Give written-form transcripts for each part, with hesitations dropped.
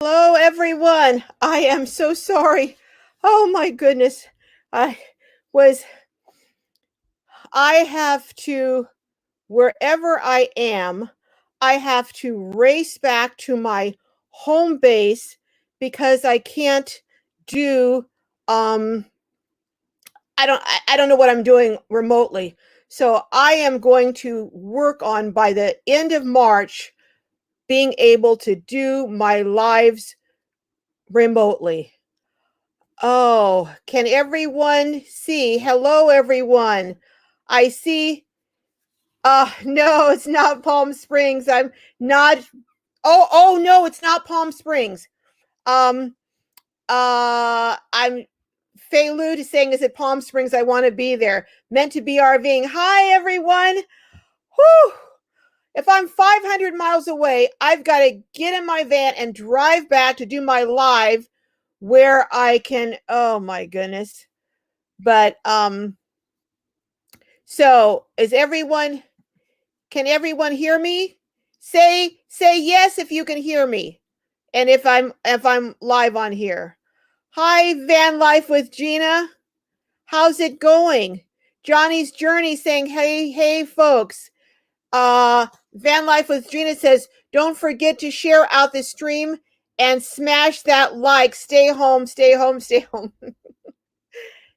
Hello, everyone. I am so sorry. Oh my goodness. I was, I have to, wherever I am, I have to race back to my home base because I can't do, um, I don't know what I'm doing remotely. So I am going to work on by the end of March being able to do my lives remotely. Oh, can everyone see? Hello, everyone. I see. No, it's not Palm Springs. I'm not. Oh, no, it's not Palm Springs. Um, I'm Faylood is saying, is it Palm Springs? I want to be there. Meant to be RVing. Hi, everyone. Whew. If I'm 500 miles away, I've got to get in my van and drive back to do my live where I can. Oh, my goodness. But so is everyone, can everyone hear me? Say yes if you can hear me. And if I'm live on here. Hi, Van Life with Gina. How's it going? Johnny's Journey saying, hey folks. Van Life with Gina says, don't forget to share out the stream and smash that like. Stay home, stay home, stay home.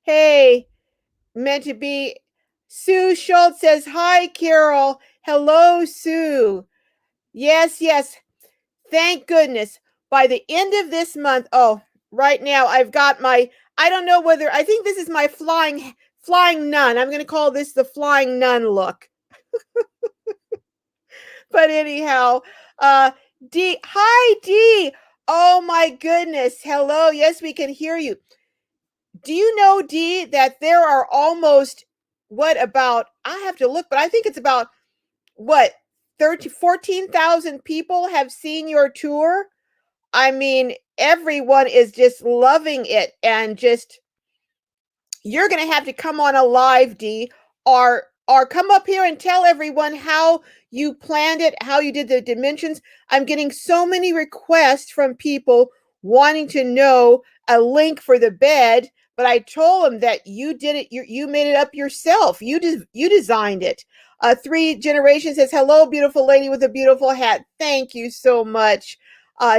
Hey, meant to be. Sue Schultz says, hi, Carol. Hello, Sue. Yes. Thank goodness. By the end of this month, oh, right now I've got my, I don't know whether, I think this is my flying nun. I'm going to call this the flying nun look. But anyhow, D, hi, D. Oh my goodness. Hello. Yes, we can hear you. Do you know, Dee, that there are almost, what about, I have to look, but I think it's about, what, 14,000 people have seen your tour? I mean, everyone is just loving it, and just, you're going to have to come on a live, Dee, or come up here and tell everyone how you planned it, how you did the dimensions. I'm getting so many requests from people wanting to know a link for the bed, but I told them that you did it, you made it up yourself. You designed it. Three Generations says, hello, beautiful lady with a beautiful hat. Thank you so much.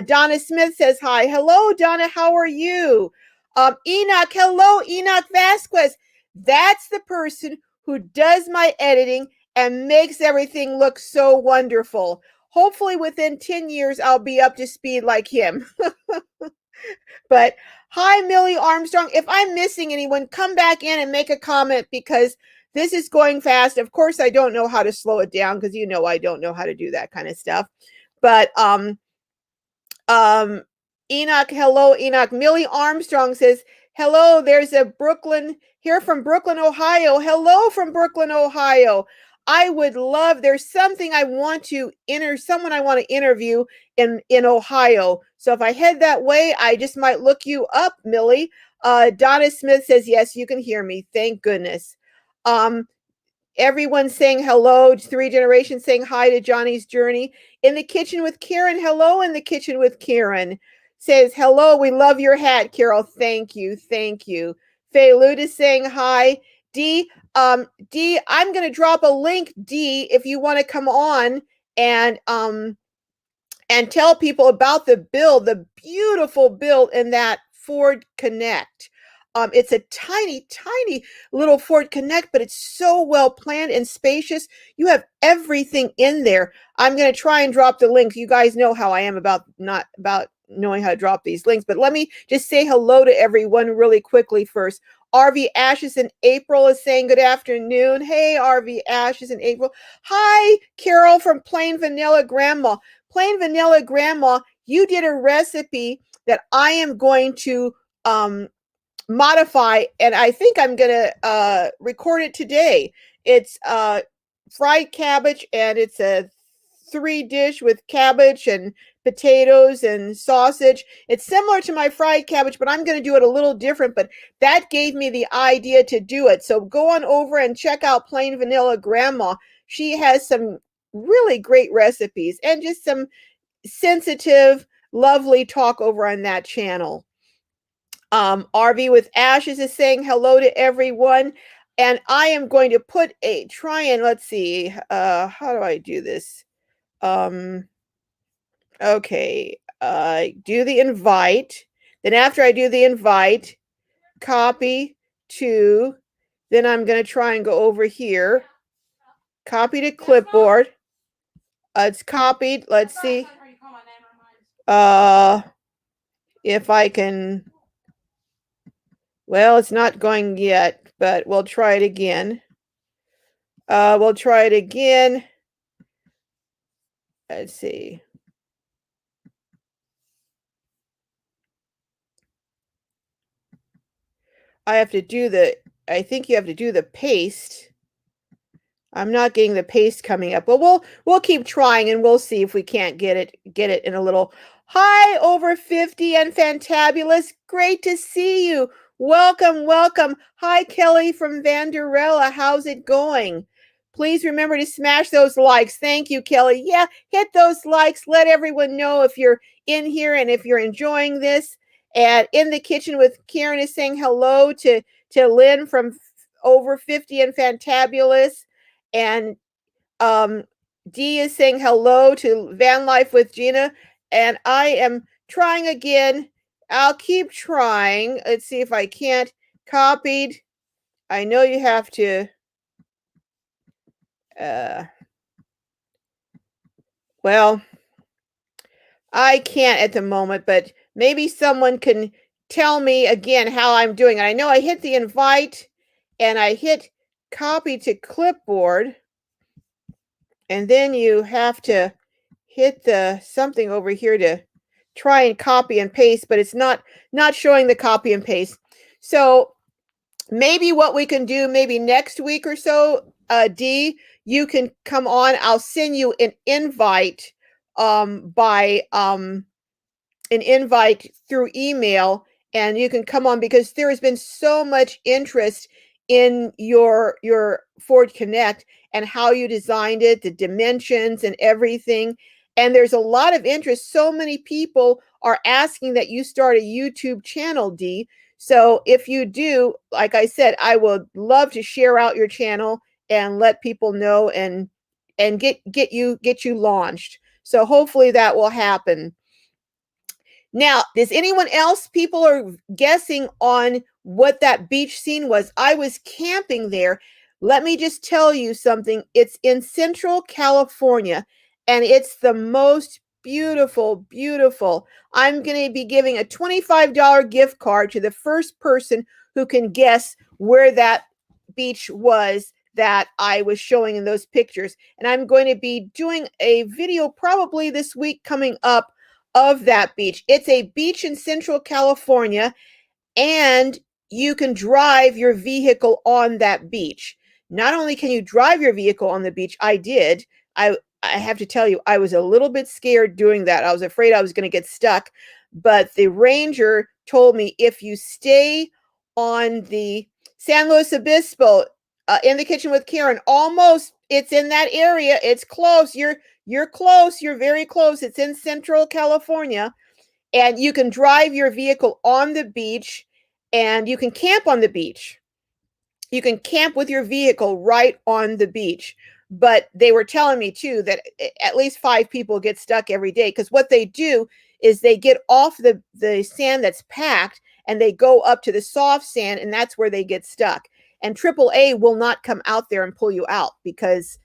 Donna Smith says, hi. Hello, Donna. How are you? Enoch. Hello, Enoch Vasquez. That's the person who does my editing and makes everything look so wonderful. Hopefully within 10 years, I'll be up to speed like him. But hi, Millie Armstrong. If I'm missing anyone, come back in and make a comment because this is going fast. Of course, I don't know how to slow it down because I don't know how to do that kind of stuff. But Enoch, hello, Enoch. Millie Armstrong says, hello, there's a Brooklyn, here from Brooklyn, Ohio. Hello from Brooklyn, Ohio. I would love, there's something I want to someone I want to interview in Ohio. So if I head that way, I just might look you up, Millie. Donna Smith says, yes, you can hear me. Thank goodness. Everyone saying hello. Three Generations saying hi to Johnny's Journey. In the Kitchen with Karen. Hello, In the Kitchen with Karen. Says, hello, we love your hat, Carol. Thank you. Faye Lud is saying hi. D, D, I'm going to drop a link, D, if you want to come on and tell people about the build, the beautiful build in that Ford Connect. It's a tiny little Ford Connect, but it's so well planned and spacious. You have everything in there. I'm going to try and drop the link. You guys know how I am about not about knowing how to drop these links, but let me just say hello to everyone really quickly first. RV Ashes in April is saying good afternoon. Hey, RV Ashes in April. Hi, Carol from Plain Vanilla Grandma. Plain Vanilla Grandma, you did a recipe that I am going to modify, and I think I'm going to record it today. It's fried cabbage, and it's a 3-dish with cabbage and potatoes and sausage. It's similar to my fried cabbage, but I'm going to do it a little different, but that gave me the idea to do it. So go on over and check out Plain Vanilla Grandma. She has some really great recipes and just some sensitive lovely talk over on that channel. RV with Ashes is saying hello to everyone. And I am going to put a try and let's see. How do I do this? Okay. Do the invite. Then after I do the invite, copy to, then I'm going to try and go over here. Copy to clipboard. It's copied. Let's see. If I can, well, it's not going yet, but we'll try it again. We'll try it again. Let's see. I think you have to do the paste. I'm not getting the paste coming up, but we'll keep trying and we'll see if we can't get it in a little. Hi, over 50 and fantabulous. Great to see you. Welcome, welcome. Hi, Kelly from Vanderella. How's it going? Please remember to smash those likes. Thank you, Kelly. Yeah, hit those likes. Let everyone know if you're in here and if you're enjoying this. And in the kitchen with Karen is saying hello to Lynn from over 50 and fantabulous. And Dee is saying hello to Van Life with Gina. And I am trying again. I'll keep trying. Let's see if I can't. Copied. I know you have to. Well, I can't at the moment, but maybe someone can tell me again how I'm doing. I know I hit the invite and I hit copy to clipboard. And then you have to hit the something over here to try and copy and paste, but it's not showing the copy and paste. So maybe what we can do, maybe next week or so, Dee, you can come on. I'll send you an invite by an invite through email, and you can come on because there has been so much interest in your Ford Connect and how you designed it, the dimensions and everything. And there's a lot of interest. So many people are asking that you start a YouTube channel, Dee. So if you do, like I said, I would love to share out your channel and let people know and get you launched. So hopefully that will happen. Now, does anyone else, people are guessing on what that beach scene was? I was camping there. Let me just tell you something. It's in Central California, and it's the most beautiful, beautiful. I'm going to be giving a $25 gift card to the first person who can guess where that beach was that I was showing in those pictures. And I'm going to be doing a video probably this week coming up of that beach. It's a beach in Central California, and you can drive your vehicle on that beach. Not only can you drive your vehicle on the beach, I did. I have to tell you, I was a little bit scared doing that. I was afraid I was going to get stuck, but the ranger told me if you stay on the San Luis Obispo, in the kitchen with Karen, almost, it's in that area. It's close. You're close. You're very close. It's in Central California, and you can drive your vehicle on the beach, and you can camp on the beach. You can camp with your vehicle right on the beach. But they were telling me too that at least 5 people get stuck every day, because what they do is they get off the sand that's packed and they go up to the soft sand, and that's where they get stuck. And AAA will not come out there and pull you out because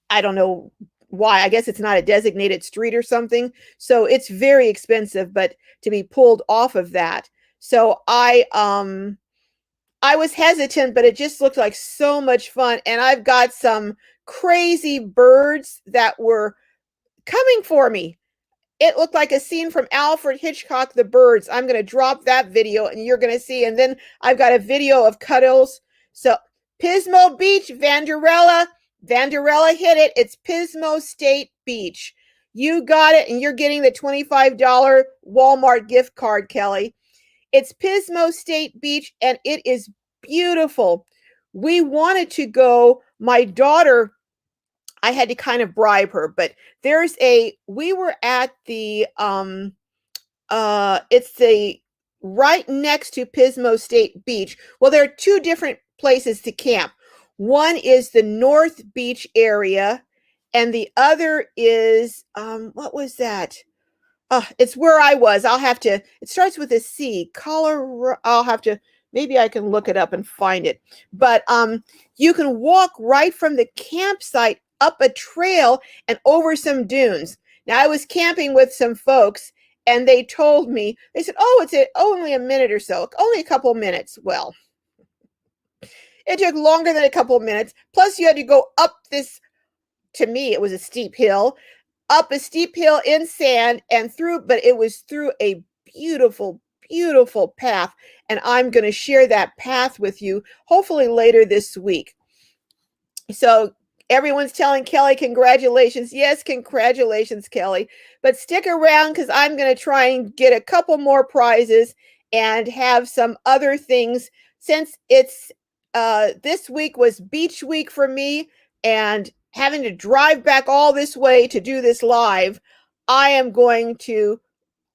I don't know why. I guess it's not a designated street or something. So it's very expensive, but to be pulled off of that. So I was hesitant, but it just looked like so much fun. And I've got some crazy birds that were coming for me. It looked like a scene from Alfred Hitchcock, The Birds. I'm going to drop that video and you're going to see. And then I've got a video of Cuddles. So Pismo Beach, Vanderella hit it. It's Pismo State Beach. You got it, and you're getting the $25 Walmart gift card, Kelly. It's Pismo State Beach, and it is beautiful. We wanted to go. My daughter I had to kind of bribe her, but we were at the it's the right next to Pismo State Beach. Well, there are two different places to camp. One is the North Beach area, and the other is what was that? It's where I was. I'll have to. It starts with a C. Colorado. I'll have to. Maybe I can look it up and find it. But you can walk right from the campsite up a trail and over some dunes. Now I was camping with some folks, and they told me they said, "Oh, only a minute or so, only a couple minutes." Well, it took longer than a couple of minutes. Plus, you had to go up this. To me, it was a steep hill, up a steep hill in sand and through, but it was through a beautiful, beautiful path. And I'm going to share that path with you hopefully later this week. So everyone's telling Kelly, congratulations. Yes, congratulations, Kelly. But stick around because I'm going to try and get a couple more prizes and have some other things since it's this week was beach week for me and having to drive back all this way to do this live. I am going to,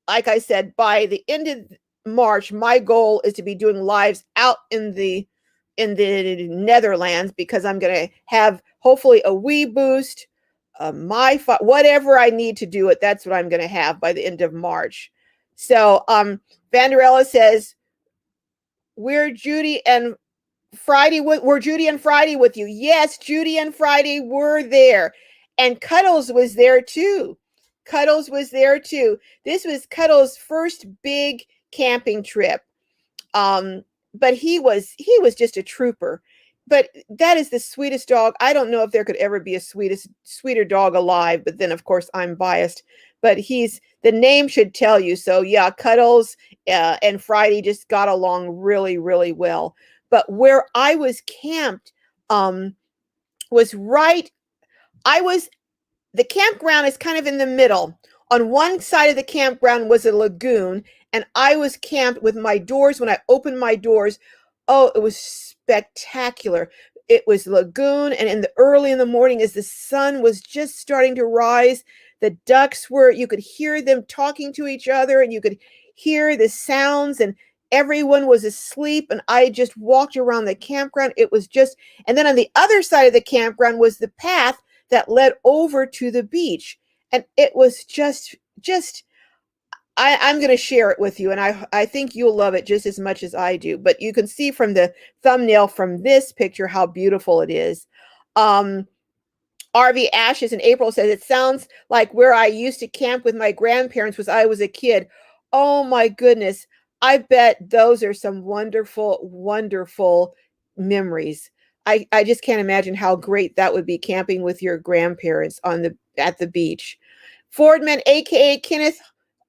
like I said, by the end of March, my goal is to be doing lives out in the Netherlands because I'm going to have hopefully a Wii boost, whatever I need to do it. That's what I'm going to have by the end of March. So, Vanderella says, we're Judy and Friday we're Judy and Friday with you. Yes, Judy and Friday were there. And Cuddles was there too. Cuddles was there too. This was Cuddles' first big camping trip. But he was just a trooper. But that is the sweetest dog. I don't know if there could ever be a sweeter dog alive, but then of course I'm biased. But the name should tell you. So yeah, Cuddles and Friday just got along really, really well. But where I was camped was right. The campground is kind of in the middle. On one side of the campground was a lagoon, and I was camped with my doors. When I opened my doors, oh, it was spectacular. It was lagoon, and early in the morning, as the sun was just starting to rise, the ducks you could hear them talking to each other, and you could hear the sounds, and everyone was asleep, and I just walked around the campground. And then on the other side of the campground was the path that led over to the beach. And it was I'm going to share it with you. And I think you'll love it just as much as I do. But you can see from the thumbnail from this picture how beautiful it is. RV Ashes in April says, it sounds like where I used to camp with my grandparents was I was a kid. Oh my goodness. I bet those are some wonderful, wonderful memories. I just can't imagine how great that would be camping with your grandparents at the beach. Fordman, aka Kenneth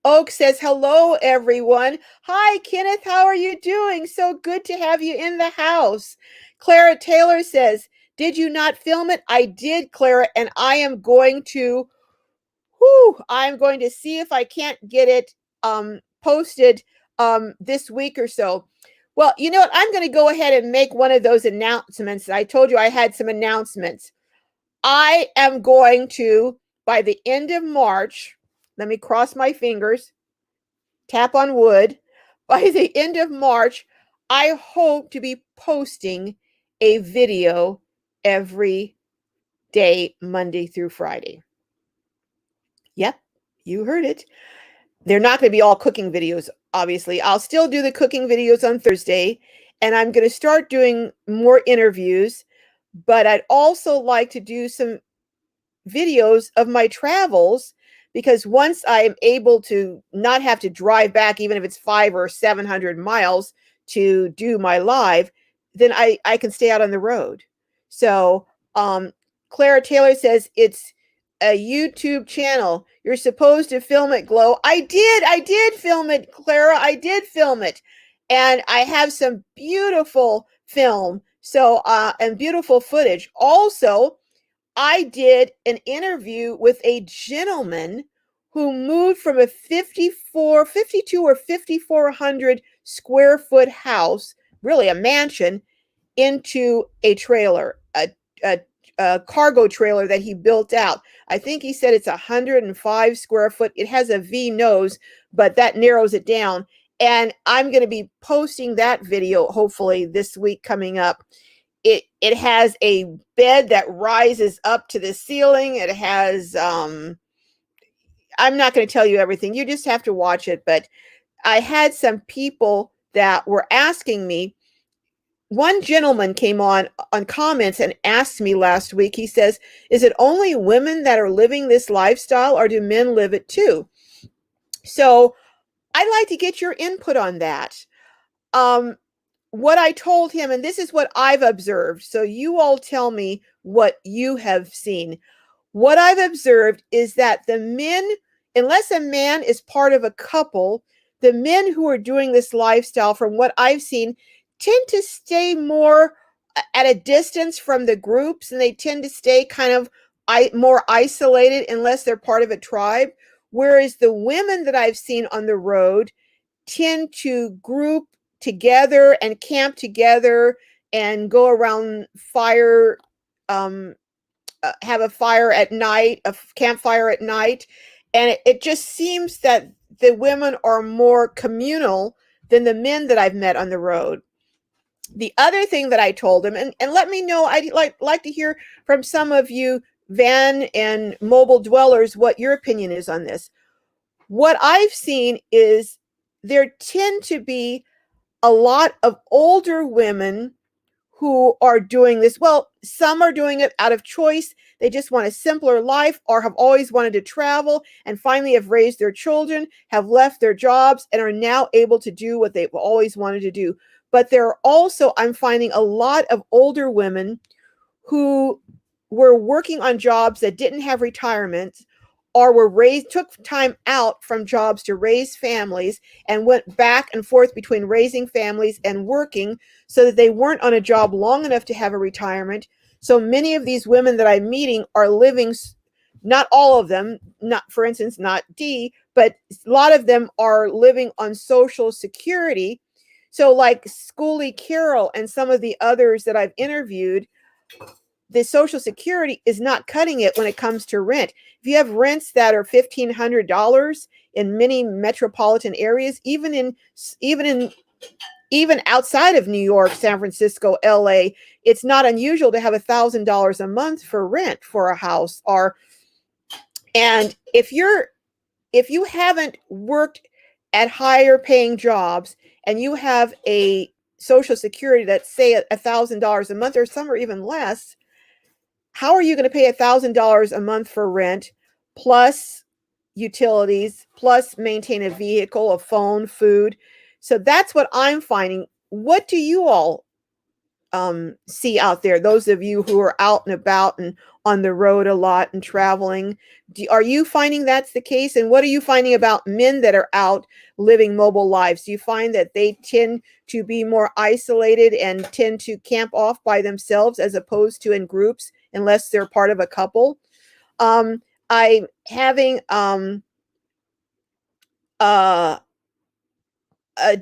Oak, says, hello everyone. Hi Kenneth, how are you doing? So good to have you in the house. Clara Taylor says, did you not film it? I did, Clara, and I'm going to see if I can't get it posted this week or so. Well, you know what? I'm going to go ahead and make one of those announcements. I told you I had some announcements. I am going to, by the end of March, let me cross my fingers, tap on wood. By the end of March, I hope to be posting a video every day, Monday through Friday. Yep, you heard it. They're not going to be all cooking videos, obviously. I'll still do the cooking videos on Thursday, and I'm going to start doing more interviews, but I'd also like to do some videos of my travels because once I'm able to not have to drive back, even if it's 500 or 700 miles to do my live, then I can stay out on the road. So Clara Taylor says it's a YouTube channel. You're supposed to film it, G.L.O.W. I did film it, Clara. I did film it. And I have some beautiful film. So, and beautiful footage. Also, I did an interview with a gentleman who moved from a 52 or 5,400 square foot house, really a mansion, into a trailer, cargo trailer that he built out. I think he said it's 105 square foot. It has a V nose, but that narrows it down. And I'm going to be posting that video hopefully this week coming up. It has a bed that rises up to the ceiling. It has I'm not going to tell you everything. You just have to watch it. But I had some people that were asking me. One gentleman came on comments and asked me last week. He says, "Is it only women that are living this lifestyle, or do men live it too?" So I'd like to get your input on that. What I told him, and this is what I've observed. So you all tell me what you have seen. What I've observed is that the men, unless a man is part of a couple, the men who are doing this lifestyle, from what I've seen, tend to stay more at a distance from the groups, and they tend to stay kind of more isolated unless they're part of a tribe. Whereas the women that I've seen on the road tend to group together and camp together and go around fire, have a fire at night, a campfire at night. And it just seems that the women are more communal than the men that I've met on the road. The other thing that I told him, and let me know, I'd like to hear from some of you van and mobile dwellers what your opinion is on this. What I've seen is there tend to be a lot of older women who are doing this. Well, some are doing it out of choice. They just want a simpler life, or have always wanted to travel and finally have raised their children, have left their jobs, and are now able to do what they've always wanted to do. But there are also, I'm finding a lot of older women who were working on jobs that didn't have retirement, or took time out from jobs to raise families, and went back and forth between raising families and working, so that they weren't on a job long enough to have a retirement. So many of these women that I'm meeting are living, not all of them, not, for instance, not Dee, but a lot of them are living on Social Security. So like Schoolie Carroll and some of the others that I've interviewed, the Social Security is not cutting it when it comes to rent. If you have rents that are $1,500 in many metropolitan areas, even outside of New York, San Francisco, LA, it's not unusual to have $1,000 a month for rent for a house. And if you haven't worked at higher paying jobs and you have a Social Security that's say $1,000 a month, or some are even less, how are you going to pay $1,000 a month for rent, plus utilities, plus maintain a vehicle, a phone, food? So that's what I'm finding. What do you all see out there? Those of you who are out and about and on the road a lot and traveling, are you finding that's the case? And what are you finding about men that are out living mobile lives? Do you find that they tend to be more isolated and tend to camp off by themselves as opposed to in groups, unless they're part of a couple? I'm having uh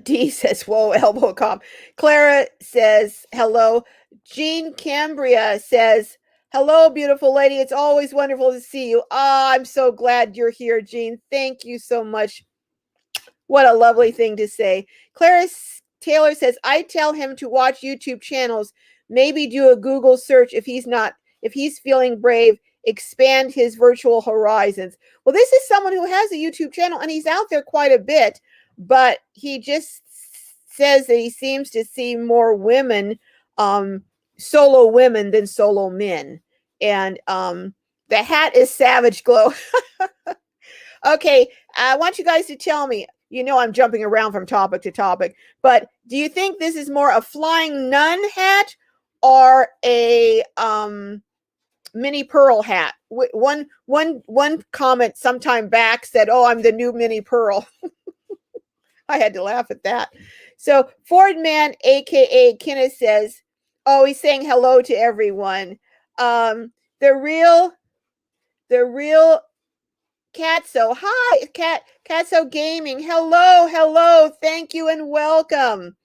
D says, whoa, elbow cop. Clara says, hello. Jean Cambria says, hello, beautiful lady. It's always wonderful to see you. Ah, I'm so glad you're here, Jean. Thank you so much. What a lovely thing to say. Clarice Taylor says, I tell him to watch YouTube channels, maybe do a Google search if he's feeling brave, expand his virtual horizons. Well, this is someone who has a YouTube channel and he's out there quite a bit, but he just says that he seems to see more women, solo women, than solo men. And the hat is Savage Glow. Okay, I want you guys to tell me, I'm jumping around from topic to topic, but do you think this is more a flying nun hat or a mini pearl hat? One comment sometime back said, oh, I'm the new mini pearl. I had to laugh at that. So Ford Man, aka Kenneth, says, oh, he's saying hello to everyone. The real Catso, hi, Catso Gaming. Hello, thank you and welcome.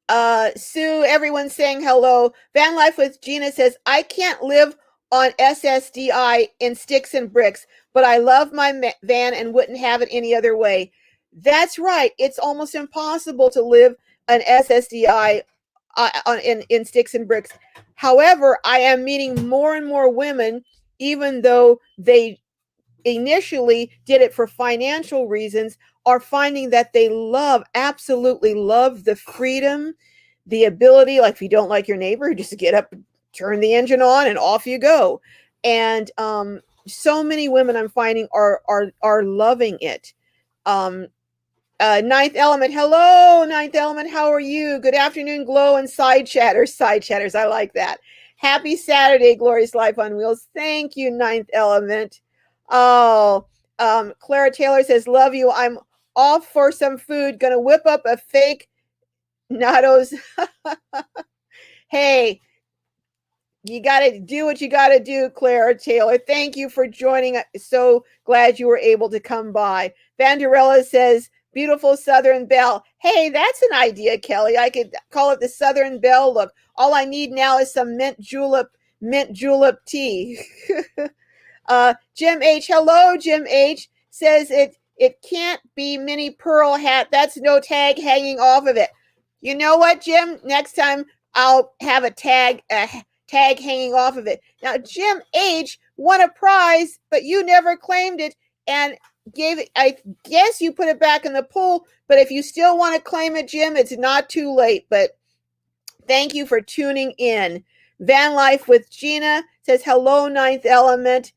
Sue, everyone's saying hello. Van Life with Gina says, I can't live on SSDI in sticks and bricks, but I love my van and wouldn't have it any other way. That's right. It's almost impossible to live an SSDI in sticks and bricks. However, I am meeting more and more women, even though they initially did it for financial reasons, are finding that they absolutely love the freedom, the ability, like if you don't like your neighbor, just get up, turn the engine on, and off you go. And so many women I'm finding are loving it. Um, Ninth Element, hello, Ninth Element, how are you? Good afternoon, Glow and Side Chatters, I like that. Happy Saturday, Glorious Life on Wheels. Thank you, Ninth Element. Oh, Clara Taylor says, love you. I'm off for some food. Gonna whip up a fake Natto's. Hey, you got to do what you got to do, Clara Taylor. Thank you for joining. So glad you were able to come by. Vanderella says, beautiful Southern Belle. Hey, that's an idea, Kelly. I could call it the Southern Belle look. All I need now is some mint julep tea. Jim H. Hello, Jim H. Says it can't be mini pearl hat. That's no tag hanging off of it. You know what, Jim? Next time I'll have a tag hanging off of it. Now, Jim H. won a prize, but you never claimed it and gave it. I guess you put it back in the pool, but if you still want to claim it, Jim, it's not too late. But thank you for tuning in. Van Life with Gina says, hello, Ninth Element.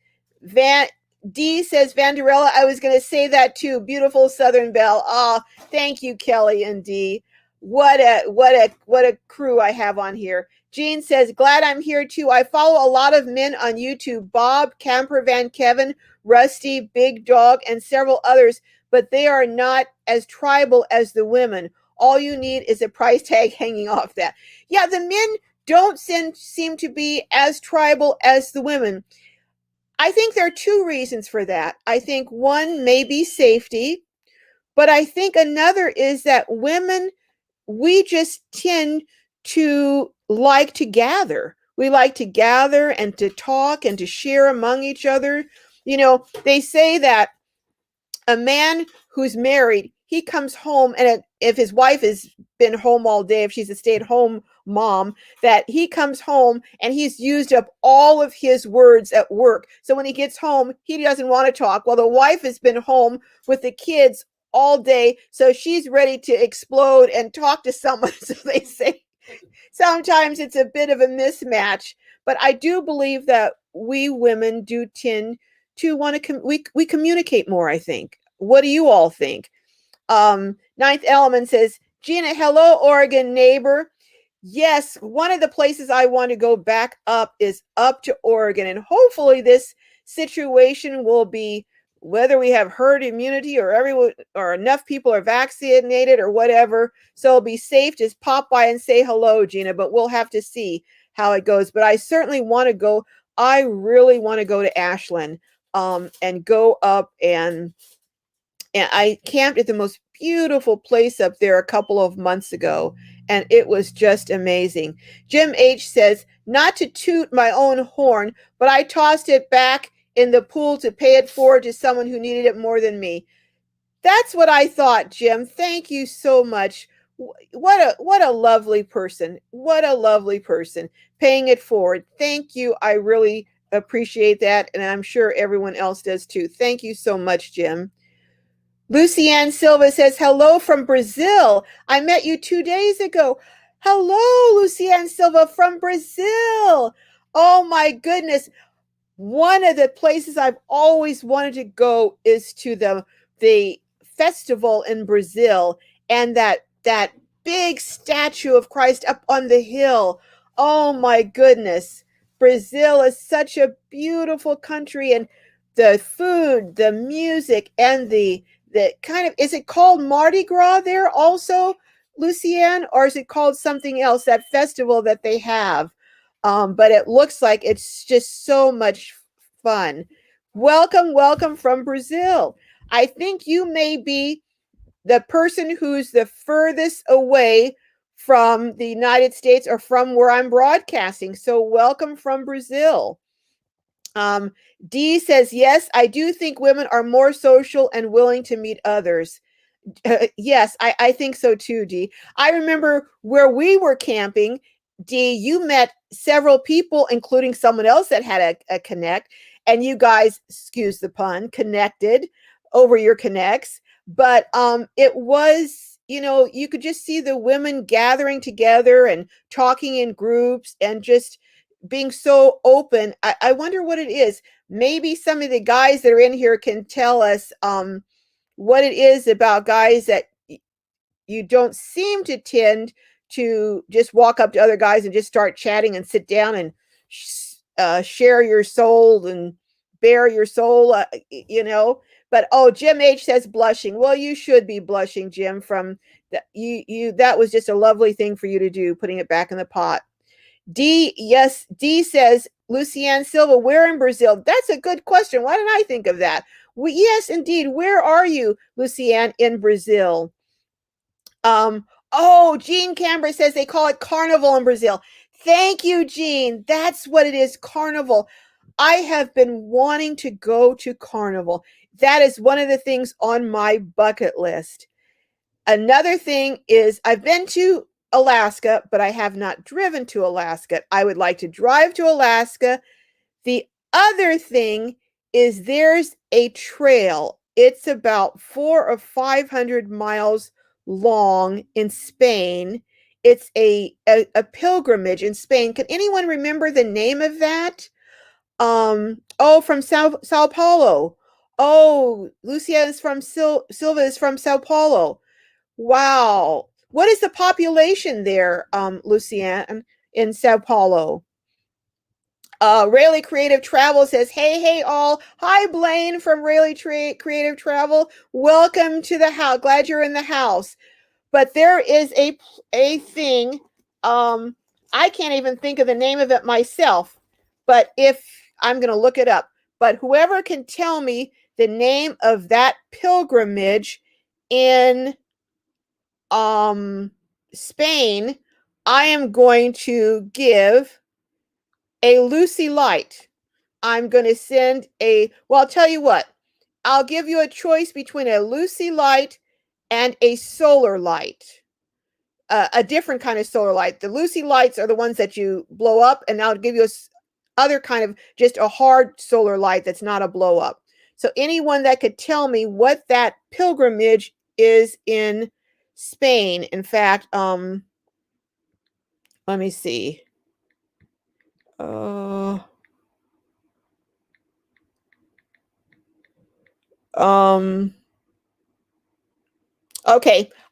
D says, Vanderella, I was going to say that too. Beautiful Southern Belle. Oh, thank you, Kelly and D. What a crew I have on here. Jean says, glad I'm here too. I follow a lot of men on YouTube. Bob, Camper Van Kevin, Rusty, Big Dog, and several others, but they are not as tribal as the women. All you need is a price tag hanging off that. Yeah, the men don't seem to be as tribal as the women. I think there are two reasons for that. I think one may be safety, but I think another is that women, we just tend to like to gather. We like to gather and to talk and to share among each other. You know, they say that a man who's married, he comes home, and if his wife has been home all day, if she's a stay-at-home mom, that he comes home and he's used up all of his words at work. So when he gets home, he doesn't want to talk. Well, the wife has been home with the kids all day, so she's ready to explode and talk to someone. So they say sometimes it's a bit of a mismatch, but I do believe that we women do tend to want to we communicate more, I think. What do you all think? Ninth Element says, Gina, hello, Oregon neighbor. Yes, one of the places I want to go back up is up to Oregon, and hopefully this situation will be, whether we have herd immunity or everyone or enough people are vaccinated or whatever, so it'll be safe. Just pop by and say hello, Gina, but we'll have to see how it goes. But I certainly want to go. I really want to go to Ashland and go up, and I camped at the most beautiful place up there a couple of months ago, and it was just amazing. Jim H says, not to toot my own horn, but I tossed it back in the pool to pay it forward to someone who needed it more than me. That's what I thought, Jim. Thank you so much. What a lovely person. What a lovely person. Paying it forward. Thank you. I really appreciate that, and I'm sure everyone else does too. Thank you so much, Jim. Lucianne Silva says, hello from Brazil. I met you 2 days ago. Hello, Lucianne Silva from Brazil. Oh my goodness. One of the places I've always wanted to go is to the festival in Brazil, and that big statue of Christ up on the hill. Oh my goodness. Brazil is such a beautiful country, and the food, the music, and the kind of, is it called Mardi Gras there also, Lucianne, or is it called something else, that festival that they have? But it looks like it's just so much fun. Welcome from Brazil. I think you may be the person who's the furthest away from the United States or from where I'm broadcasting. So welcome from Brazil. D says, yes, I do think women are more social and willing to meet others. Yes, I think so too, D. I remember where we were camping, D, you met several people, including someone else that had a connect, and you guys, excuse the pun, connected over your connects. But it was, you could just see the women gathering together and talking in groups and just being so open. I wonder what it is. Maybe some of the guys that are in here can tell us what it is about guys that you don't seem to tend to just walk up to other guys and just start chatting and sit down and share your soul and bare your soul, But Jim H says blushing. Well, you should be blushing, Jim. From that, you that was just a lovely thing for you to do, putting it back in the pot. D, yes, D says, Luciane Silva, where in Brazil? That's a good question. Why didn't I think of that? Yes, indeed. Where are you, Luciane, in Brazil? Jean Camber says they call it carnival in Brazil. Thank you, Jean. That's what it is, carnival. I have been wanting to go to carnival. That is one of the things on my bucket list. Another thing is I've been to Alaska, but I have not driven to Alaska. I would like to drive to Alaska. The other thing is there's a trail. It's about 400 or 500 miles long in Spain. It's a pilgrimage in Spain. Can anyone remember the name of that? From Sao Paulo. Lucia is from Silva is from Sao Paulo. Wow. What is the population there, Luciane, in Sao Paulo? Rayleigh Creative Travel says, hey, all. Hi, Blaine from Rayleigh Creative Travel. Welcome to the house. Glad you're in the house. But there is a thing. I can't even think of the name of it myself. But if I'm going to look it up. But whoever can tell me the name of that pilgrimage in Spain, I am going to give a Lucy Light. I'm going to send I'll tell you what, I'll give you a choice between a Lucy Light and a solar light, a different kind of solar light. The Lucy Lights are the ones that you blow up, and I'll give you other kind of just a hard solar light that's not a blow up. So anyone that could tell me what that pilgrimage is in Spain. In fact, let me see. Okay,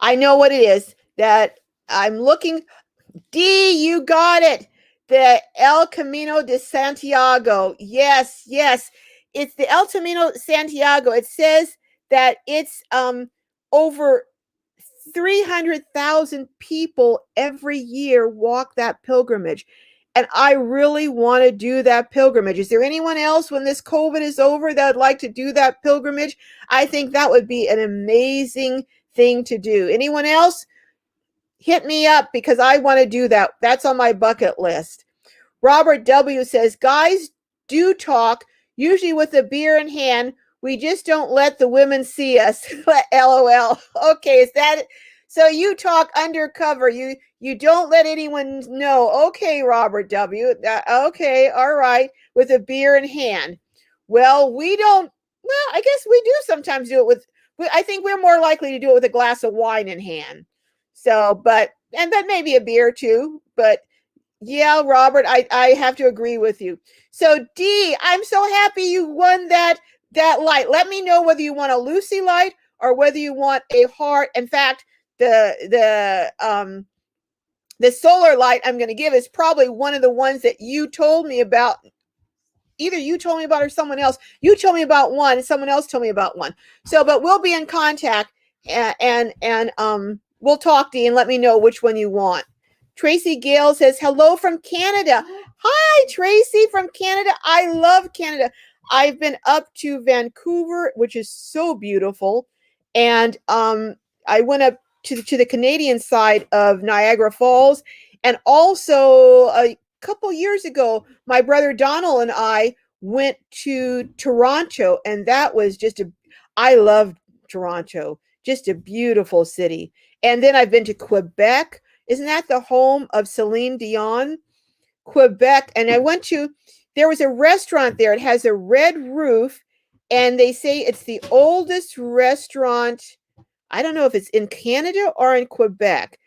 I know what it is that I'm looking. D, you got it. The El Camino de Santiago. Yes, yes. It's the El Camino Santiago. It says that it's over 300,000 people every year walk that pilgrimage. And I really want to do that pilgrimage. Is there anyone else when this COVID is over that would like to do that pilgrimage? I think that would be an amazing thing to do. Anyone else? Hit me up because I want to do that. That's on my bucket list. Robert W. says, guys do talk, usually with a beer in hand. We just don't let the women see us. LOL. Okay, is that it? So you talk undercover. You don't let anyone know. Okay, Robert W. Okay, all right, with a beer in hand. Well, we don't. Well, I guess we do sometimes do it with. I think we're more likely to do it with a glass of wine in hand. So, but maybe a beer too. But yeah, Robert, I have to agree with you. So D, I'm so happy you won that light. Let me know whether you want a Lucy light or whether you want a heart. In fact, the solar light I'm going to give is probably one of the ones that you told me about. Either you told me about or someone else. You told me about one, and someone else told me about one. So, but we'll be in contact, and we'll talk to you and let me know which one you want. Tracy Gale says, hello from Canada. Hi, Tracy from Canada. I love Canada. I've been up to Vancouver, which is so beautiful. And I went up to the Canadian side of Niagara Falls. And also a couple years ago, my brother Donald and I went to Toronto, and that was just a I loved Toronto, just a beautiful city. And then I've been to Quebec. Isn't that the home of Celine Dion? Quebec. And I went to there was a restaurant there. It has a red roof, and they say it's the oldest restaurant. I don't know if it's in Canada or in Quebec,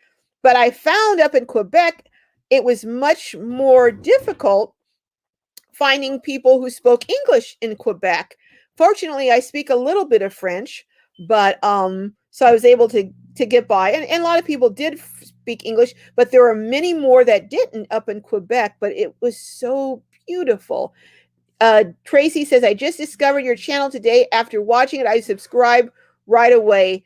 but I found up in Quebec it was much more difficult finding people who spoke English in Quebec. Fortunately, I speak a little bit of French, but so I was able to get by. And a lot of people did speak English, but there are many more that didn't up in Quebec. But it was so beautiful. Tracy says, I just discovered your channel today. After watching it, I subscribe right away.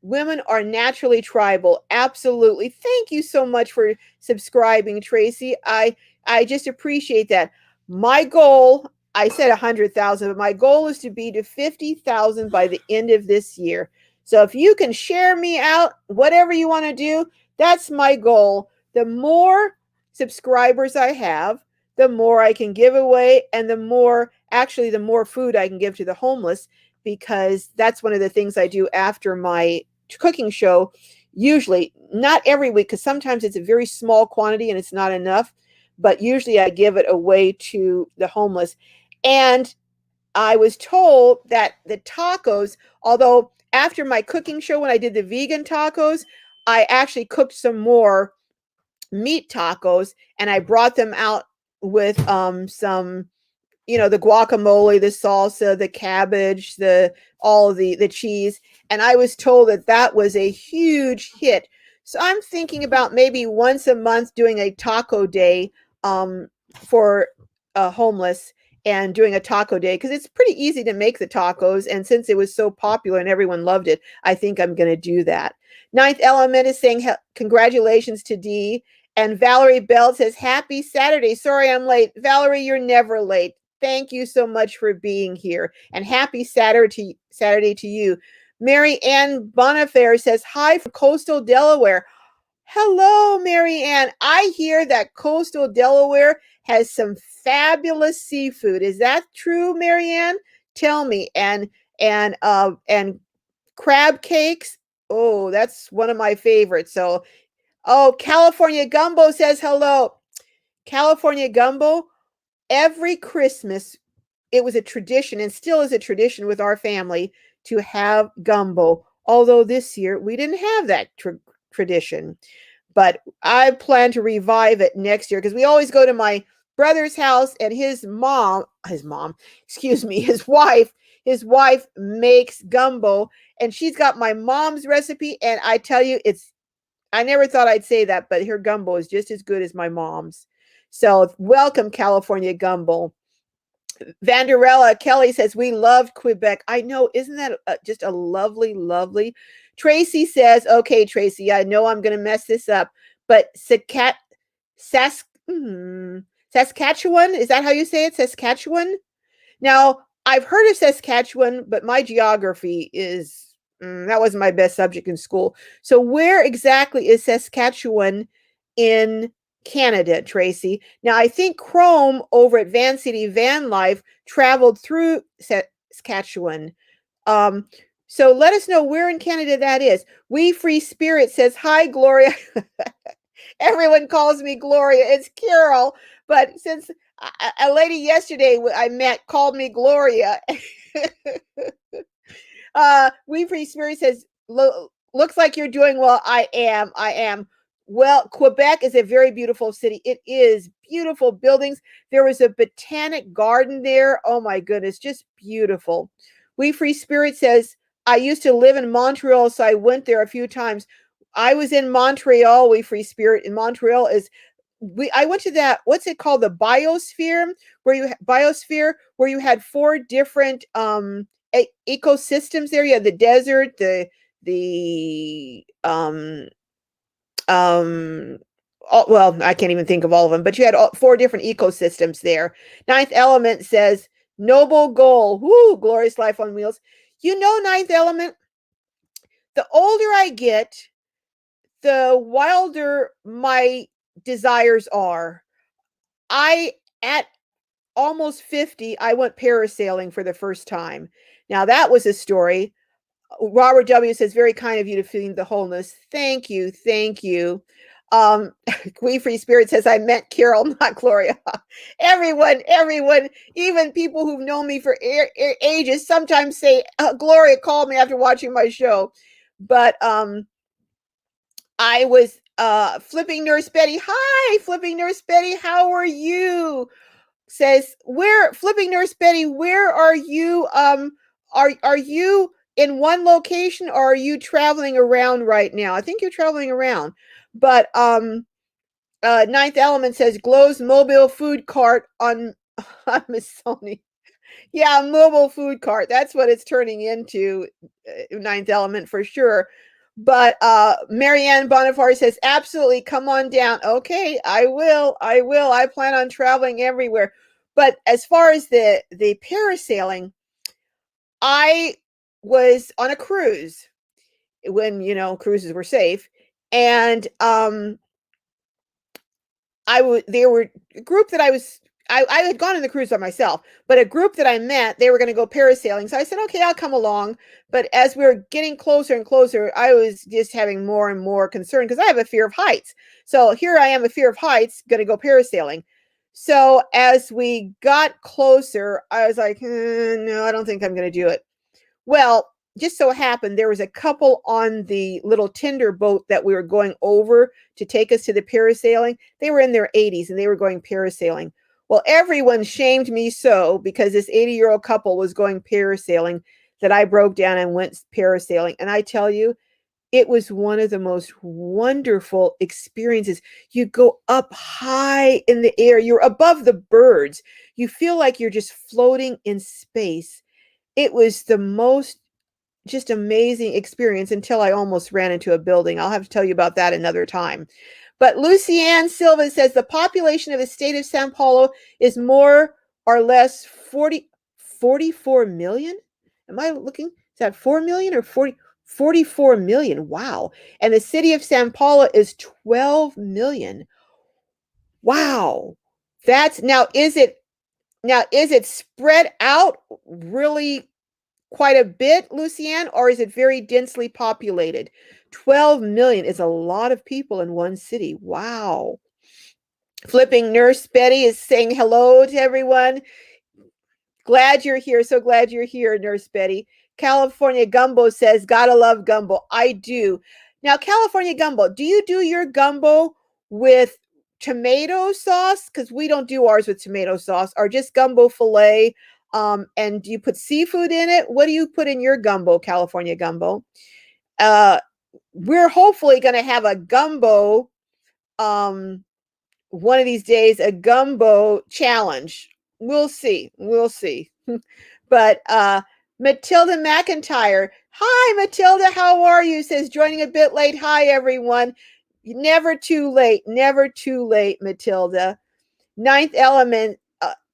Women are naturally tribal. Absolutely. Thank you so much for subscribing, Tracy. I just appreciate that. My goal, I said 100,000, but my goal is to be to 50,000 by the end of this year. So if you can share me out, whatever you want to do, that's my goal. The more subscribers I have, the more I can give away, and the more food I can give to the homeless, because that's one of the things I do after my cooking show. Usually, not every week, because sometimes it's a very small quantity and it's not enough, but usually I give it away to the homeless. And I was told that the tacos, although after my cooking show, when I did the vegan tacos, I actually cooked some more meat tacos, and I brought them out with some, the guacamole, the salsa, the cabbage, all of the cheese. And I was told that that was a huge hit. So I'm thinking about maybe once a month doing a taco day for homeless, and doing a taco day, because it's pretty easy to make the tacos. And since it was so popular and everyone loved it, I think I'm going to do that. Ninth Element is saying congratulations to Dee. And Valerie Bell says, happy Saturday. Sorry I'm late. Valerie, you're never late. Thank you so much for being here. And happy Saturday to you. Mary Ann Bonifaire says, hi from coastal Delaware. Hello, Mary Ann. I hear that coastal Delaware has some fabulous seafood. Is that true, Mary Ann? Tell me. And crab cakes. Oh, that's one of my favorites. So, oh, California Gumbo says hello. California Gumbo, every Christmas, it was a tradition, and still is a tradition with our family, to have gumbo. Although this year we didn't have that tradition. But I plan to revive it next year, because we always go to my brother's house, and his wife makes gumbo, and she's got my mom's recipe. And I tell you, I never thought I'd say that, but her gumbo is just as good as my mom's. So welcome, California Gumbo. Vanderella Kelly says, we loved Quebec. I know. Isn't that just a lovely, lovely? Tracy says, okay, Tracy, I know I'm going to mess this up, but Saskatchewan, is that how you say it? Saskatchewan? Now, I've heard of Saskatchewan, but my geography is, that wasn't my best subject in school. So where exactly is Saskatchewan in Canada, Tracy? Now, I think Chrome over at Van City Van Life traveled through Saskatchewan. So let us know where in Canada that is. We Free Spirit says, hi, Gloria. Everyone calls me Gloria. It's Carol. But since a lady yesterday I met called me Gloria. We Free Spirit says, looks like you're doing well. I am. Well, Quebec is a very beautiful city. It is beautiful buildings. There was a botanic garden there. Oh my goodness, just beautiful. We Free Spirit says, I used to live in Montreal, so I went there a few times. I was in Montreal, We Free Spirit. In Montreal is I went to that, what's it called, the biosphere, where you had 4 different ecosystems there. You had the desert, the well, I can't even think of all of them, but you had 4 different ecosystems there. Ninth Element says, noble goal. Woo, glorious life on wheels. Ninth Element, the older I get, the wilder my desires are. I at almost 50, I went parasailing for the first time. Now that was a story. Robert W. says, very kind of you to feed the wholeness. Thank you. Thank you. Queen Free Spirit says, I meant Carol, not Gloria. Everyone, even people who've known me for ages sometimes say, Gloria called me after watching my show. But I was Flipping Nurse Betty. Hi, Flipping Nurse Betty. How are you? Says, where Flipping Nurse Betty, where are you? Are you in one location or are you traveling around right now? I think you're traveling around. But Ninth Element says G.L.O.W's mobile food cart on Miss Sony. Yeah, mobile food cart. That's what it's turning into, Ninth Element for sure. But Marianne Bonifar says, absolutely, come on down. Okay, I will. I plan on traveling everywhere. But as far as the parasailing, I was on a cruise when, cruises were safe. And there were a group that I had gone on the cruise by myself, but a group that I met, they were going to go parasailing. So I said, okay, I'll come along. But as we were getting closer and closer, I was just having more and more concern because I have a fear of heights. So here I am, a fear of heights, going to go parasailing. So as we got closer, I was like, no, I don't think I'm going to do it. Well, just so happened there was a couple on the little Tinder boat that we were going over to take us to the parasailing. They were in their 80s and they were going parasailing. Well, everyone shamed me so because this 80-year-old couple was going parasailing that I broke down and went parasailing. And I tell you, it was one of the most wonderful experiences. You go up high in the air, you're above the birds. You feel like you're just floating in space. It was the most just amazing experience until I almost ran into a building. I'll have to tell you about that another time. But Lucianne Silva says the population of the state of Sao Paulo is more or less 44 million. Am I looking? Is that 4 million or 44 million? Wow. And the city of Sao Paulo is 12 million. Wow. That's is it spread out really quite a bit, Lucianne, or is it very densely populated? 12 million is a lot of people in one city. Wow. Flipping Nurse Betty is saying hello to everyone. Glad you're here. So glad you're here, Nurse Betty. California Gumbo says, gotta love gumbo. I do. Now, California Gumbo, do you do your gumbo with tomato sauce? Because we don't do ours with tomato sauce, or just gumbo filet. And do you put seafood in it? What do you put in your gumbo, California Gumbo? We're hopefully going to have a gumbo, one of these days, a gumbo challenge. We'll see. We'll see. But Matilda McIntyre. Hi, Matilda. How are you? Says joining a bit late. Hi, everyone. Never too late. Never too late, Matilda. Ninth Element.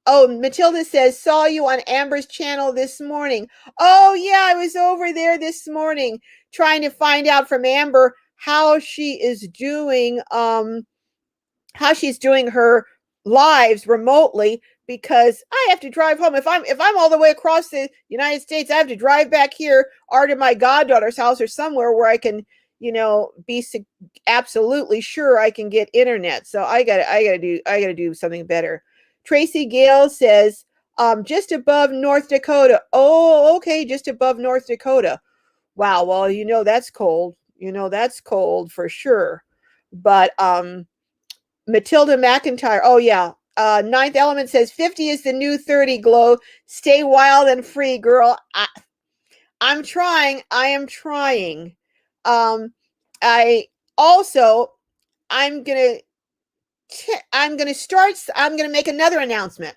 Matilda says, saw you on Amber's channel this morning. Oh, yeah, I was over there this morning trying to find out from Amber how she is doing, how she's doing her lives remotely, because I have to drive home. If I'm all the way across the United States, I have to drive back here or to my goddaughter's house or somewhere where I can, be absolutely sure I can get internet. So I gotta do something better. Tracy Gale says, just above North Dakota. Oh, okay, just above North Dakota. Wow, well, that's cold. That's cold for sure. But Matilda McIntyre. Oh, yeah. Ninth Element says 50 is the new 30, G.L.O.W. Stay wild and free, girl. I'm trying. I am trying. I also, I'm going to make another announcement.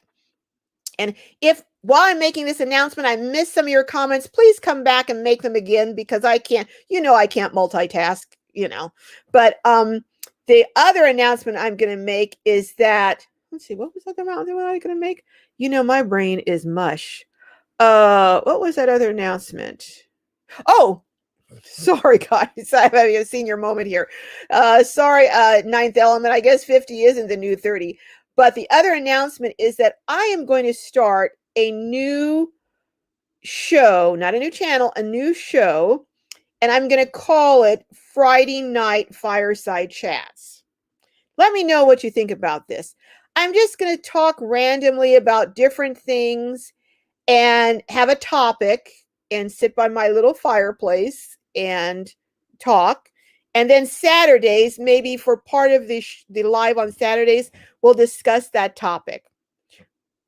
And if while I'm making this announcement, I miss some of your comments, please come back and make them again, because I can't multitask, But the other announcement I'm going to make is that, let's see, what was that announcement I was going to make? My brain is mush. What was that other announcement? Oh, Sorry, guys. I'm having a senior moment here. Sorry, Ninth Element. I guess 50 isn't the new 30. But the other announcement is that I am going to start a new show, not a new channel, a new show. And I'm going to call it Friday Night Fireside Chats. Let me know what you think about this. I'm just going to talk randomly about different things and have a topic and sit by my little fireplace and talk. And then Saturdays, maybe for part of the live on Saturdays, we'll discuss that topic.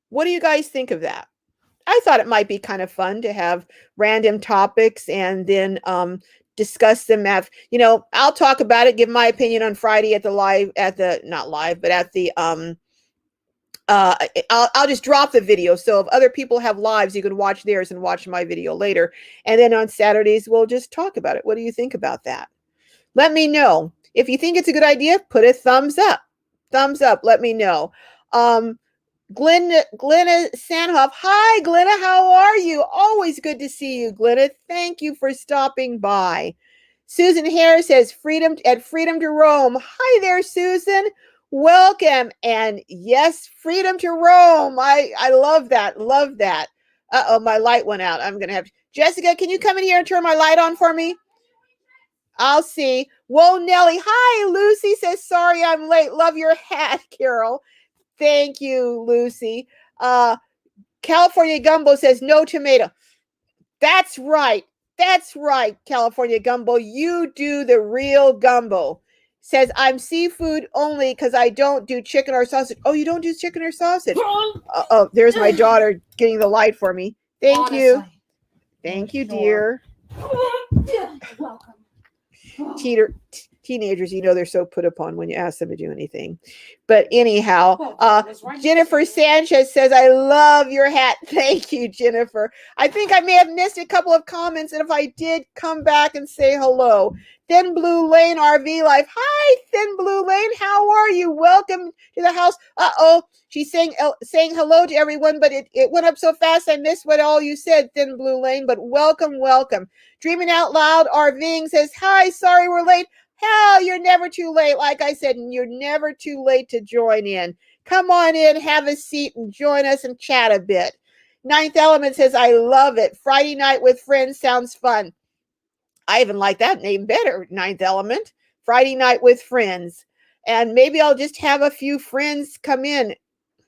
What do you guys think of that? I thought it might be kind of fun to have random topics and then discuss them. I'll talk about it, give my opinion on Friday at the live, at the, not live, but at the I'll just drop the video. So if other people have lives, you can watch theirs and watch my video later. And then on Saturdays, we'll just talk about it. What do you think about that? Let me know. If you think it's a good idea, put a thumbs up. Thumbs up. Let me know. Glenna Sanhoff. Hi, Glenna. How are you? Always good to see you, Glenna. Thank you for stopping by. Susan Harris says freedom to roam. Hi there, Susan. Welcome. And yes, freedom to roam. I love that. Love that. Uh-oh, my light went out. I'm going to have to. Jessica, can you come in here and turn my light on for me? I'll see. Whoa, Nellie. Hi, Lucy says, sorry I'm late. Love your hat, Carol. Thank you, Lucy. California Gumbo says no tomato. That's right. That's right, California Gumbo. You do the real gumbo. Says I'm seafood only because I don't do chicken or sausage. Oh, you don't do chicken or sausage? Oh, there's my daughter getting the light for me. Thank you. Thank you, dear. Welcome. Teenagers, they're so put upon when you ask them to do anything. But anyhow, Jennifer Sanchez says, I love your hat. Thank you, Jennifer. I think I may have missed a couple of comments, and if I did, come back and say hello. Thin Blue Lane RV Life. Hi, Thin Blue Lane. How are you? Welcome to the house. Uh-oh. She's saying hello to everyone, but it went up so fast I missed what all you said, Thin Blue Lane. But welcome, welcome. Dreaming Out Loud RVing says, hi, sorry we're late. Hell, you're never too late. Like I said, you're never too late to join in. Come on in, have a seat, and join us and chat a bit. Ninth Element says, I love it. Friday night with friends sounds fun. I even like that name better, Ninth Element. Friday night with friends. And maybe I'll just have a few friends come in.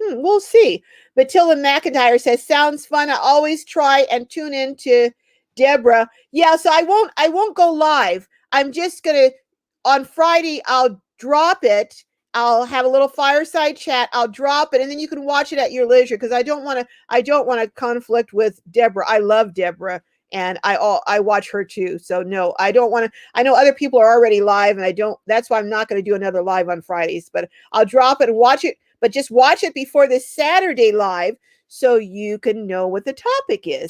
We'll see. Matilda McIntyre says, sounds fun. I always try and tune in to Deborah. Yeah, so I won't go live. I'm just going to, on Friday, I'll drop it. I'll have a little fireside chat. I'll drop it, and then you can watch it at your leisure, because I don't want to conflict with Deborah. I love Deborah, and I watch her too. So no, I don't want to. I know other people are already live, and that's why I'm not going to do another live on Fridays. But I'll drop it and watch it. But just watch it before this Saturday live, so you can know what the topic is.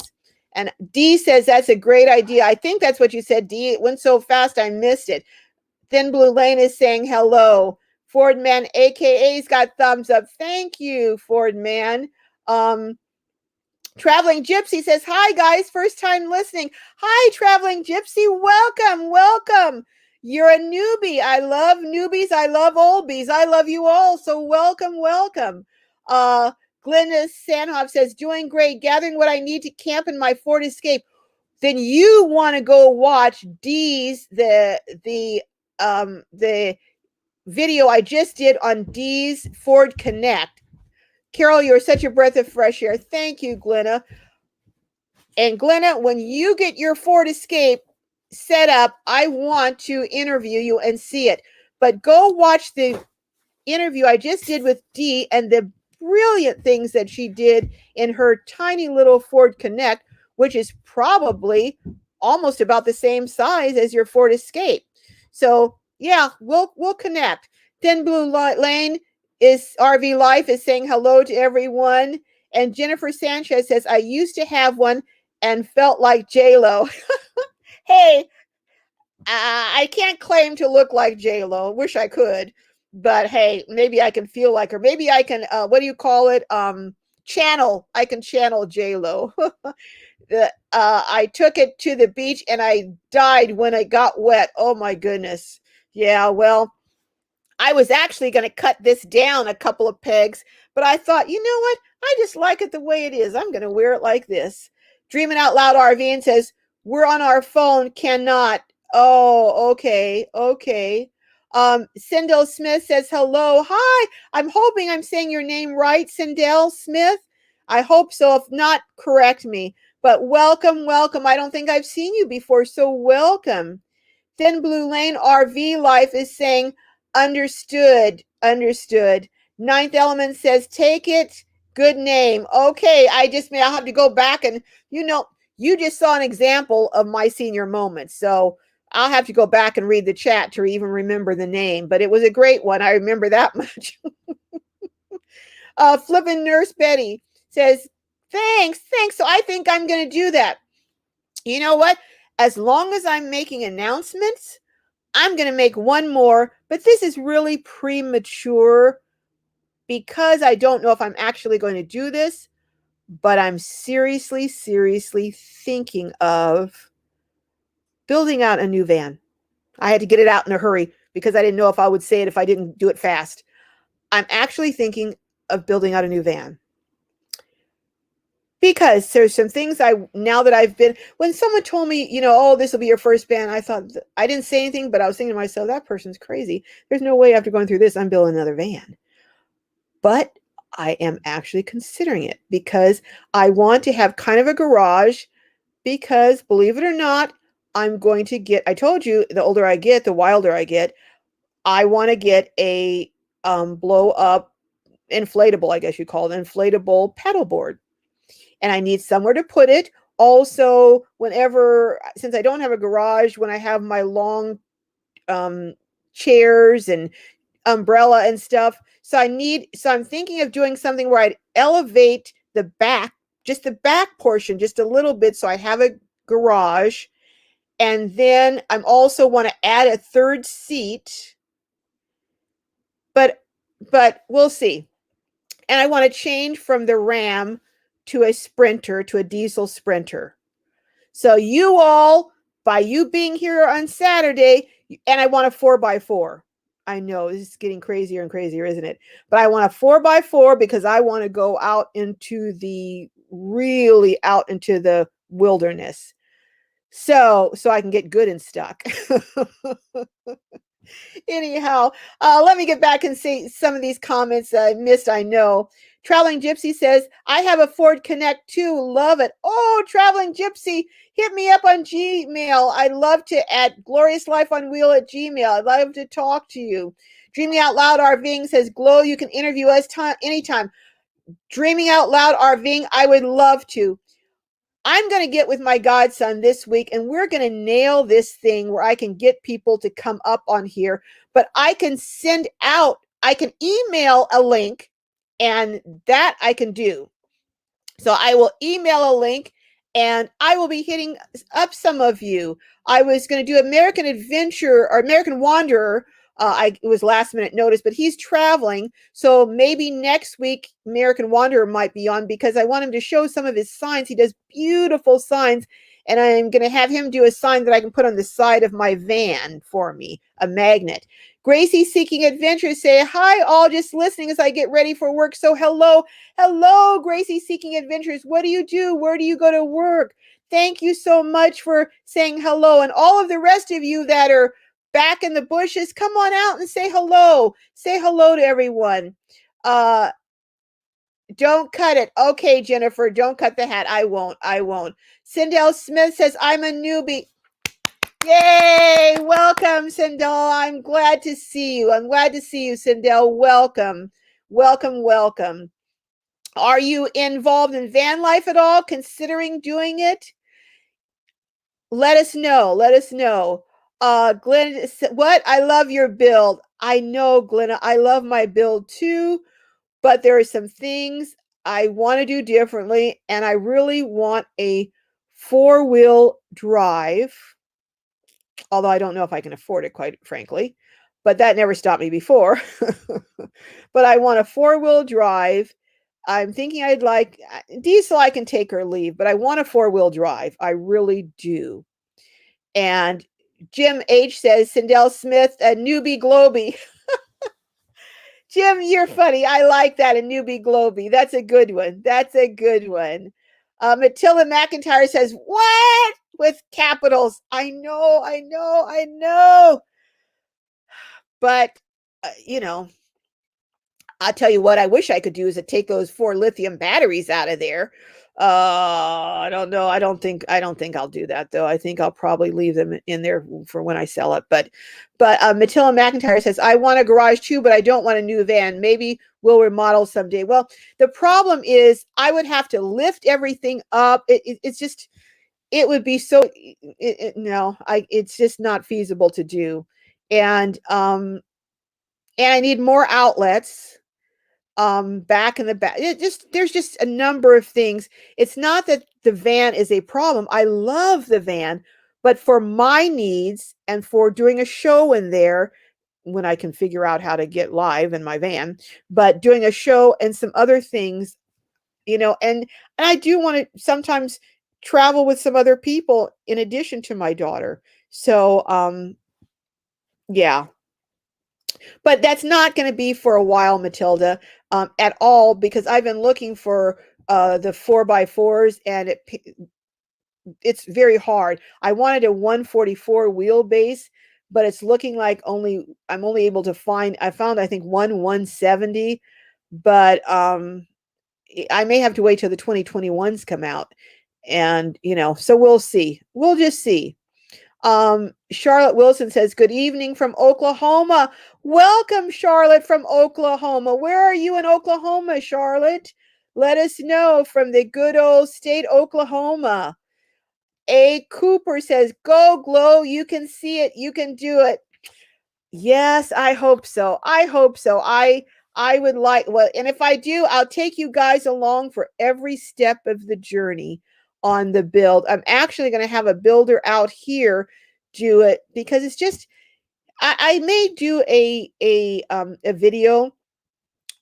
And Dee says that's a great idea. I think that's what you said, Dee. It went so fast I missed it. Thin Blue Lane is saying hello. Ford Man, AKA's got thumbs up. Thank you, Ford Man. Traveling Gypsy says, hi, guys. First time listening. Hi, Traveling Gypsy. Welcome, welcome. You're a newbie. I love newbies. I love oldbies. I love you all. So welcome, welcome. Glenna Sanhoff says, doing great. Gathering what I need to camp in my Ford Escape. Then you want to go watch Dee's, the video I just did on Dee's Ford Connect. Carol, you're such a breath of fresh air. Thank you, Glenna. And Glenna, when you get your Ford Escape set up, I want to interview you and see it. But go watch the interview I just did with Dee and the brilliant things that she did in her tiny little Ford Connect, which is probably almost about the same size as your Ford Escape. So yeah, we'll connect. Thin Blue Lane is RV Life is saying hello to everyone. And Jennifer Sanchez says, I used to have one and felt like J.Lo. Hey, I can't claim to look like J.Lo. Wish I could. But hey, maybe I can feel like her. Maybe I can, what do you call it? Channel. I can channel J.Lo. I took it to the beach and I died when it got wet. Oh my goodness. Yeah, well, I was actually going to cut this down a couple of pegs, but I thought, you know what? I just like it the way it is. I'm going to wear it like this. Dreaming Out Loud RV says, we're on our phone, cannot. Oh, okay, okay. Sindel Smith says, hello. Hi, I'm hoping I'm saying your name right, Sindel Smith. I hope so. If not, correct me. But welcome, welcome. I don't think I've seen you before, so welcome. Thin Blue Lane RV Life is saying, understood, understood. Ninth Element says, take it, good name. Okay, I'll have to go back and, you just saw an example of my senior moment. So I'll have to go back and read the chat to even remember the name, but it was a great one. I remember that much. Flippin' Nurse Betty says, thanks. So I think I'm going to do that. You know what? As long as I'm making announcements, I'm going to make one more, but this is really premature because I don't know if I'm actually going to do this, but I'm seriously thinking of building out a new van. I had to get it out in a hurry because I didn't know if I would say it if I didn't do it fast. I'm actually thinking of building out a new van. Because there's some things now that I've been, when someone told me, oh, this will be your first band, I thought, I didn't say anything, but I was thinking to myself, that person's crazy. There's no way after going through this, I'm building another van. But I am actually considering it because I want to have kind of a garage because, believe it or not, I'm going to get, I told you, the older I get, the wilder I get. I want to get a blow up inflatable, I guess you call it, inflatable paddleboard. And I need somewhere to put it. Also, since I don't have a garage, when I have my long chairs and umbrella and stuff, so I'm thinking of doing something where I'd elevate the back, just the back portion, just a little bit, so I have a garage. And then I'm also want to add a third seat, but we'll see. And I want to change from the Ram to a Sprinter, to a diesel Sprinter. So you all, by you being here on Saturday, and I want a 4x4. I know this is getting crazier and crazier, isn't it? But I want a 4x4 because I want to go out into the wilderness. So I can get good and stuck. Anyhow, let me get back and see some of these comments I missed. I know. Traveling Gypsy says, I have a Ford Connect too. Love it. Oh, Traveling Gypsy, hit me up on Gmail. I'd love to at Glorious Life on Wheel at Gmail. I'd love to talk to you. Dreaming Out Loud RVing says, Glow, you can interview us anytime. Dreaming Out Loud RVing, I would love to. I'm going to get with my godson this week and we're going to nail this thing where I can get people to come up on here, but I can email a link, and that I can do. So I will email a link and I will be hitting up some of you. I was going to do American Adventure or American Wanderer. It was last minute notice, but he's traveling. So maybe next week, American Wanderer might be on because I want him to show some of his signs. He does beautiful signs. And I'm going to have him do a sign that I can put on the side of my van for me, a magnet. Gracie Seeking Adventure say, hi, all just listening as I get ready for work. So hello, Gracie Seeking Adventures. What do you do? Where do you go to work? Thank you so much for saying hello. And all of the rest of you that are back in the bushes, come on out and say hello. Say hello to everyone. Don't cut it. Okay, Jennifer, don't cut the hat. I won't. Sindel Smith says, I'm a newbie. Yay! Welcome, Sindel. I'm glad to see you. Sindel. Welcome. Are you involved in van life at all? Considering doing it? Let us know. Glenn, what? I love your build. I know, Glenna. I love my build too, but there are some things I want to do differently, and I really want a 4-wheel drive. Although I don't know if I can afford it, quite frankly, but that never stopped me before. But I want a 4-wheel drive I'm thinking I'd like diesel. I can take or leave, but I want a 4-wheel drive. I really do. And Jim H says, Sindel Smith, a newbie globy. Jim, you're funny. I like that, a newbie globy. That's a good one. That's a good one. Matilda McIntyre says, what? With capitals. I know, I know, I know. But, you know, I'll tell you what I wish I could do is to take those 4 lithium batteries out of there. I don't know. I don't think I'll do that though. I think I'll probably leave them in there for when I sell it. But Matilda McIntyre says, I want a garage too, but I don't want a new van. Maybe we'll remodel someday. Well, the problem is I would have to lift everything up. It's just, it would be so, no, it's just not feasible to do. And I need more outlets back in the back. There's just a number of things. It's not that the van is a problem. I love the van, but for my needs and for doing a show in there, when I can figure out how to get live in my van, but doing a show and some other things, and I do want to sometimes travel with some other people in addition to my daughter. So yeah, but that's not going to be for a while, Matilda, at all, because I've been looking for the 4x4s, and it's very hard. I wanted a 144 wheelbase, but it's looking like I'm only able to find. I found, I think, 170, but I may have to wait till the 2021s come out, and so we'll see. We'll just see. Charlotte Wilson says, good evening from Oklahoma. Welcome, Charlotte from Oklahoma. Where are you in Oklahoma, Charlotte? Let us know from the good old state, Oklahoma. A Cooper says, go Glow. You can see it. You can do it. Yes, I hope so. I hope so. I would like, well, and if I do, I'll take you guys along for every step of the journey on the build. I'm actually going to have a builder out here do it, because it's just, I may do a video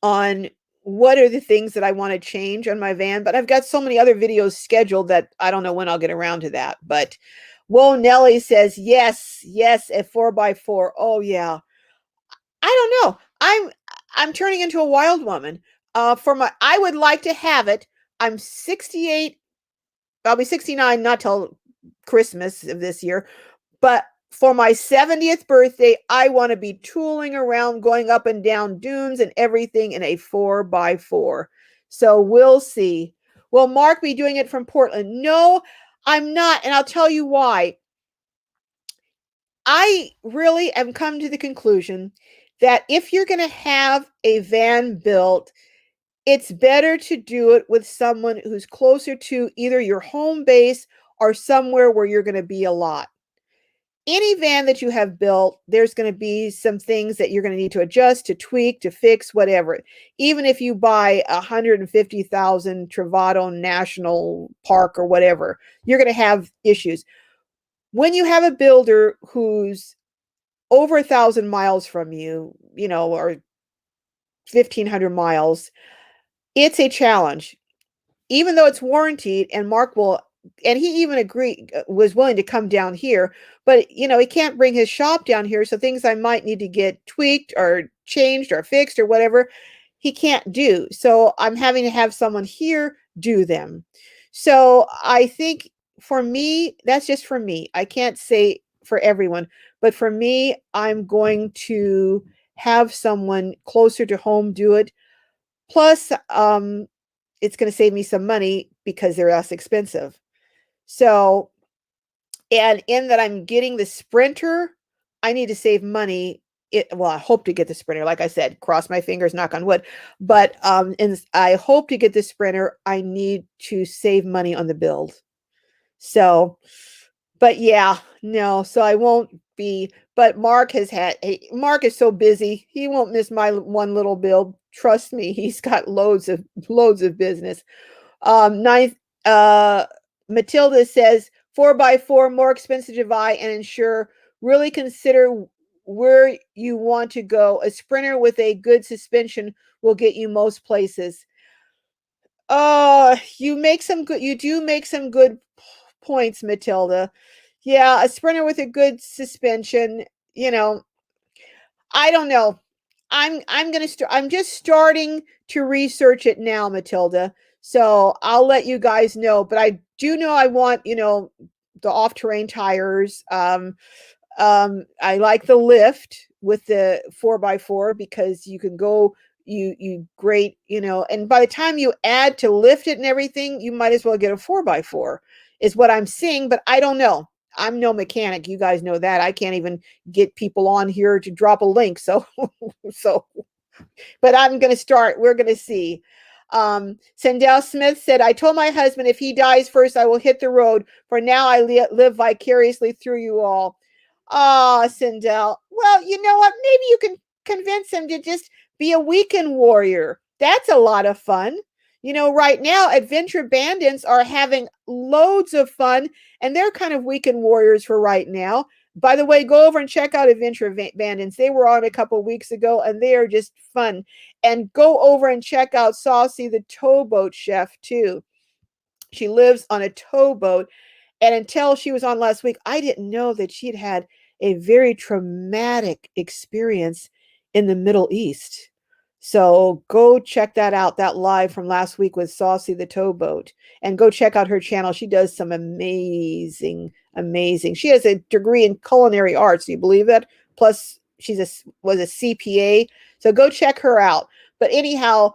on what are the things that I want to change on my van, but I've got so many other videos scheduled that I don't know when I'll get around to that. But Whoa Nelly says, yes, yes, a 4x4. Oh yeah. I don't know. I'm turning into a wild woman. I would like to have it. I'm 68. I'll be 69 not till Christmas of this year, but for my 70th birthday, I want to be tooling around, going up and down dunes and everything in a 4x4. So we'll see. Will Mark be doing it from Portland? No, I'm not. And I'll tell you why. I really am come to the conclusion that if you're going to have a van built, it's better to do it with someone who's closer to either your home base or somewhere where you're going to be a lot. Any van that you have built, there's going to be some things that you're going to need to adjust, to tweak, to fix, whatever. Even if you buy 150,000 Travato National Park or whatever, you're going to have issues. When you have a builder who's over 1,000 miles from you, or 1,500 miles, it's a challenge. Even though it's warranted, and Mark will, and he even was willing to come down here, but he can't bring his shop down here. So things I might need to get tweaked or changed or fixed or whatever, he can't do. So I'm having to have someone here do them. So I think for me, that's just for me. I can't say for everyone, but for me, I'm going to have someone closer to home do it. Plus, it's going to save me some money because they're less expensive. So, and in that I'm getting the Sprinter, I need to save money. Well, I hope to get the Sprinter. Like I said, cross my fingers, knock on wood. But and I hope to get the Sprinter. I need to save money on the build. So, but yeah, no. So I won't be. But Mark Mark is so busy. He won't miss my one little build. Trust me, he's got loads of business. Ninth, Matilda says 4x4 more expensive to buy and insure. Really consider where you want to go. A Sprinter with a good suspension will get you most places. You do make some good points, Matilda. Yeah, a sprinter with a good suspension, you know, I don't know. I'm just starting to research it now, Matilda. So I'll let you guys know. But I do know I want, the off-terrain tires. I like the lift with the 4x4 because you can go you great, and by the time you add to lift it and everything, you might as well get a 4x4 is what I'm seeing, but I don't know. I'm no mechanic. You guys know that. I can't even get people on here to drop a link. So so but I'm going to start. We're going to see. Sandell Smith said, I told my husband if he dies first, I will hit the road. For now, I live vicariously through you all. Ah, Sandell. Well, you know what? Maybe you can convince him to just be a weekend warrior. That's a lot of fun. Right now, adventure bandits are having loads of fun, and they're kind of weekend warriors for right now. By the way, go over and check out Adventure Bandits. They were on a couple weeks ago, and they are just fun. And go over and check out Saucy the towboat chef, too. She lives on a towboat, and until she was on last week, I didn't know that she'd had a very traumatic experience in the Middle East. So go check that out, that live from last week with Saucy the Towboat. And go check out her channel. She does some amazing. She has a degree in culinary arts. Do you believe that? Plus, was a CPA. So go check her out. But anyhow,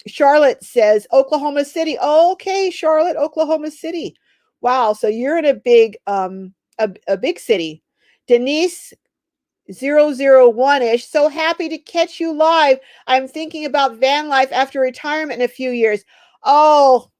Charlotte says Oklahoma City. Oh, okay, Charlotte, Oklahoma City. Wow, so you're in a big a big city. Denise 001-ish. So happy to catch you live. I'm thinking about van life after retirement in a few years. Oh,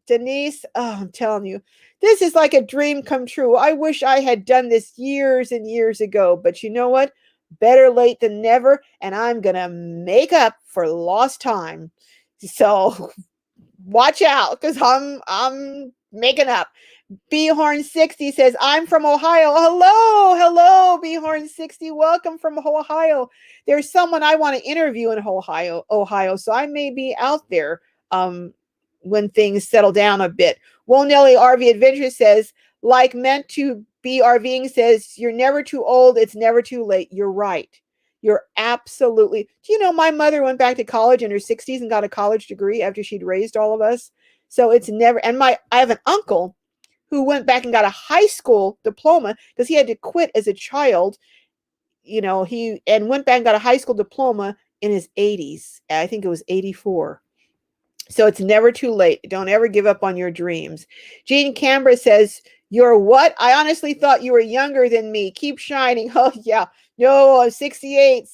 Denise, I'm telling you, this is like a dream come true. I wish I had done this years and years ago, but you know what? Better late than never, and I'm going to make up for lost time. So watch out cuz I'm making up. Behorn60 says, I'm from Ohio. Hello, Behorn60. Welcome from Ohio. There's someone I want to interview in Ohio. So I may be out there when things settle down a bit. Well, Nelly RV Adventure says, like meant to be RVing says, you're never too old. It's never too late. You're right. You're absolutely. Do you know my mother went back to college in her 60s and got a college degree after she'd raised all of us? So it's never, and I have an uncle who went back and got a high school diploma because he had to quit as a child. He and went back and got a high school diploma in his 80s. I think it was 84. So it's never too late. Don't ever give up on your dreams. Jean Canberra says, you're what? I honestly thought you were younger than me. Keep shining. Oh, yeah. No, I'm 68.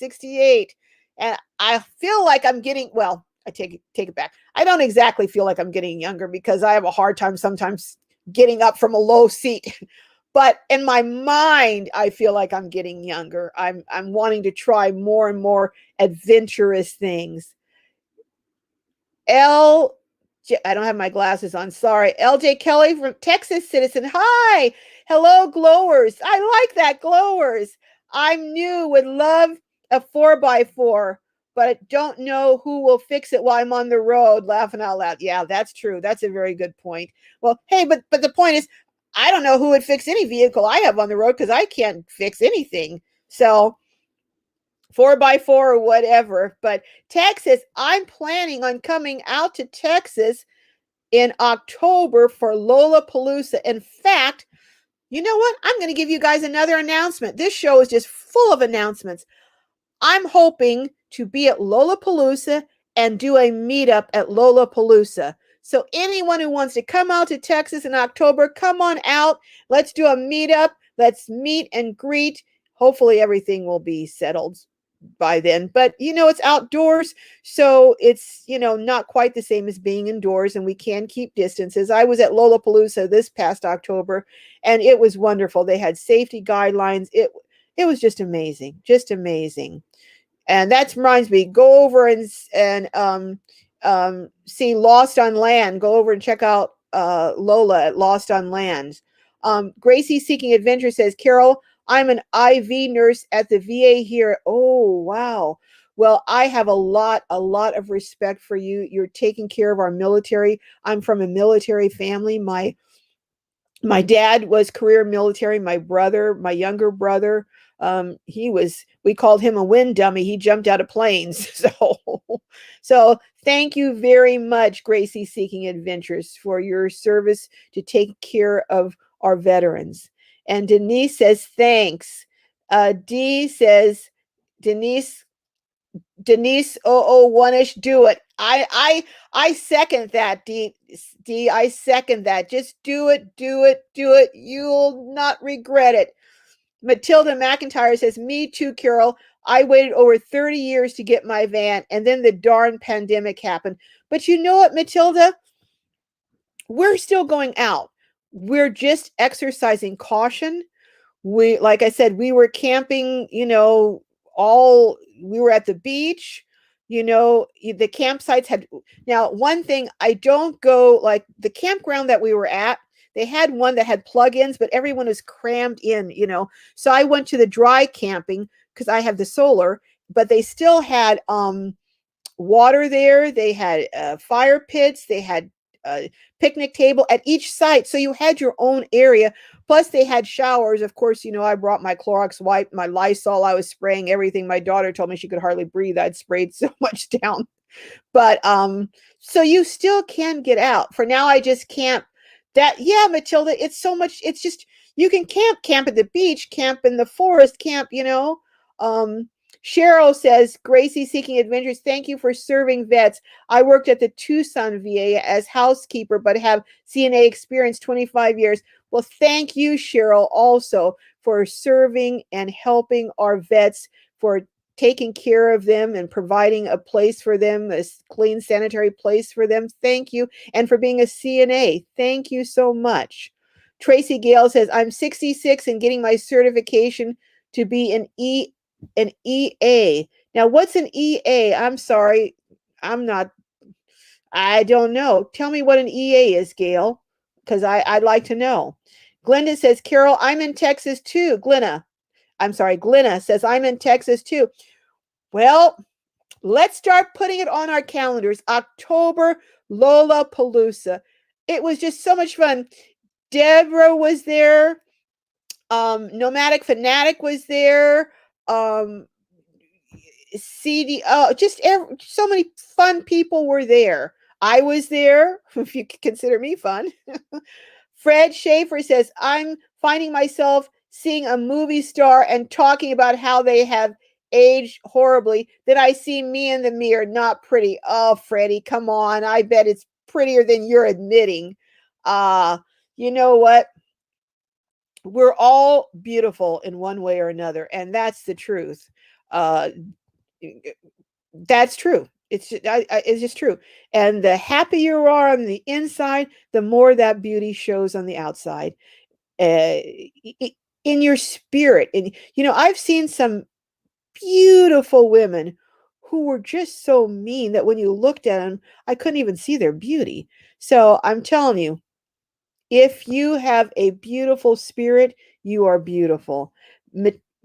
And I feel like I'm getting, well, I take it back. I don't exactly feel like I'm getting younger because I have a hard time sometimes getting up from a low seat. But in my mind, I feel like I'm getting younger. I'm wanting to try more and more adventurous things. I don't have my glasses on. Sorry. LJ Kelly from Texas Citizen. Hi. Hello, glowers. I like that, glowers. I'm new, would love a 4x4, but I don't know who will fix it while I'm on the road. Laughing out loud. Yeah, that's true. That's a very good point. Well, hey, but the point is, I don't know who would fix any vehicle I have on the road because I can't fix anything. So 4x4 or whatever. But Texas, I'm planning on coming out to Texas in October for Lollapalooza. In fact, you know what? I'm going to give you guys another announcement. This show is just full of announcements. I'm hoping to be at Lollapalooza and do a meetup at Lollapalooza. So anyone who wants to come out to Texas in October, come on out. Let's do a meetup. Let's meet and greet. Hopefully everything will be settled by then. But it's outdoors, so it's not quite the same as being indoors, and we can keep distances. I was at Lollapalooza this past October, and it was wonderful. They had safety guidelines. It was just amazing. And that reminds me, go over and see Lost on Land. Go over and check out Lola at Lost on Land. Gracie Seeking Adventure says, Carol, I'm an IV nurse at the VA here. Oh, wow. Well, I have a lot of respect for you. You're taking care of our military. I'm from a military family. My dad was career military. My younger brother, we called him a wind dummy. He jumped out of planes. So thank you very much, Gracie Seeking Adventures, for your service to take care of our veterans. And Denise says, thanks. D says, Denise Denise 001ish, do it. I second that, D. I second that. Just do it, do it, do it. You'll not regret it. Matilda McIntyre says, me too, Carol. I waited over 30 years to get my van, and then the darn pandemic happened. But you know what, Matilda? We're still going out. We're just exercising caution. Like I said, we were camping, all we were at the beach. The campsites had, now one thing, I don't go, like the campground that we were at, they had one that had plug-ins, but everyone was crammed in. So I went to the dry camping because I have the solar, but they still had water there. They had fire pits. They had a picnic table at each site. So you had your own area. Plus, they had showers. Of course, I brought my Clorox wipe, my Lysol. I was spraying everything. My daughter told me she could hardly breathe. I'd sprayed so much down. But so you still can get out. For now, I just camp. Yeah, Matilda, it's so much. It's just, you can camp at the beach, camp in the forest, camp. Cheryl says, Gracie Seeking Adventures, thank you for serving vets. I worked at the Tucson VA as housekeeper, but have CNA experience 25 years. Well, thank you, Cheryl, also for serving and helping our vets, for taking care of them and providing a place for them, a clean, sanitary place for them. Thank you. And for being a CNA. Thank you so much. Tracy Gale says, I'm 66 and getting my certification to be an EA. Now, what's an EA? I'm sorry. I don't know. Tell me what an EA is, Gail, because I'd like to know. Glenda says, Carol, I'm in Texas too. Glenna says, I'm in Texas too. Well, let's start putting it on our calendars. October, Lollapalooza. It was just so much fun. Deborah was there. Nomadic Fanatic was there. So many fun people were there. I was there, if you consider me fun. Fred Schaefer says, I'm finding myself seeing a movie star and talking about how they have aged horribly. Then I see me in the mirror, not pretty. Oh, Freddie, come on. I bet it's prettier than you're admitting. You know what? We're all beautiful in one way or another, and that's the truth. Uh, that's true. It's just true. And the happier you are on the inside, the more that beauty shows on the outside. Uh, in your spirit. And I've seen some beautiful women who were just so mean that when you looked at them, I couldn't even see their beauty. So I'm telling you, if you have a beautiful spirit, you are beautiful.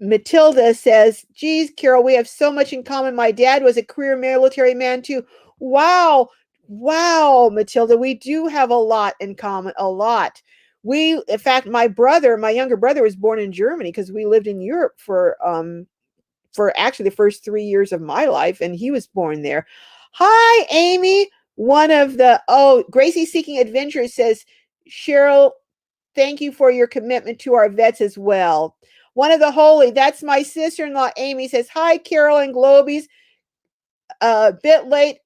Matilda says, geez, Carol, we have so much in common. My dad was a career military man too. Wow. Wow, Matilda, we do have a lot in common, a lot. In fact, my younger brother was born in Germany because we lived in Europe for actually the first 3 years of my life, and he was born there. Hi, Amy. Gracie Seeking Adventure says, Cheryl, thank you for your commitment to our vets as well. One of the holy, that's my sister-in-law, Amy, says, hi, Carol and Globies. Bit late,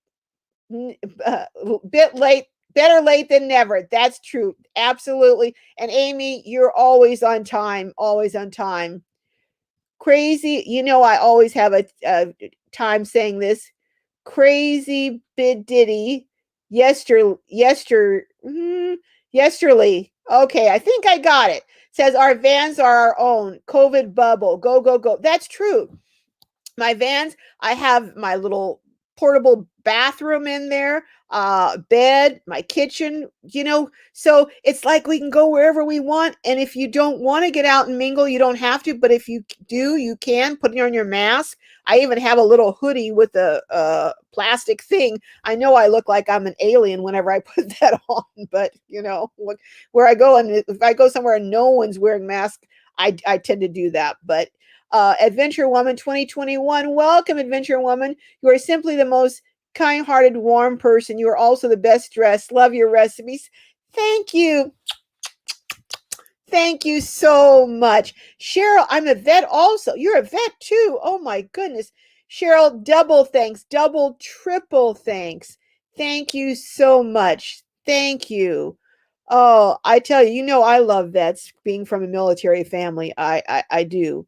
better late than never. That's true. Absolutely. And Amy, you're always on time, always on time. Crazy, I always have a time saying this. Crazy bididdy yesterly. Okay, I think I got it. Says our vans are our own. COVID bubble. Go, go, go. That's true. My vans, I have my little portable bathroom in there, bed, my kitchen, so it's like we can go wherever we want. And if you don't want to get out and mingle, you don't have to. But if you do, you can put on your mask. I even have a little hoodie with a plastic thing. I know I look like I'm an alien whenever I put that on, but where I go, and if I go somewhere and no one's wearing masks, I tend to do that. But Adventure Woman 2021, welcome, Adventure Woman. You are simply the most kind-hearted, warm person. You are also the best dressed. Love your recipes. Thank you. Thank you so much. Cheryl, I'm a vet also. You're a vet too. Oh my goodness. Cheryl, double thanks, double, triple thanks. Thank you so much. Thank you. Oh, I tell you, I love vets, being from a military family. I do.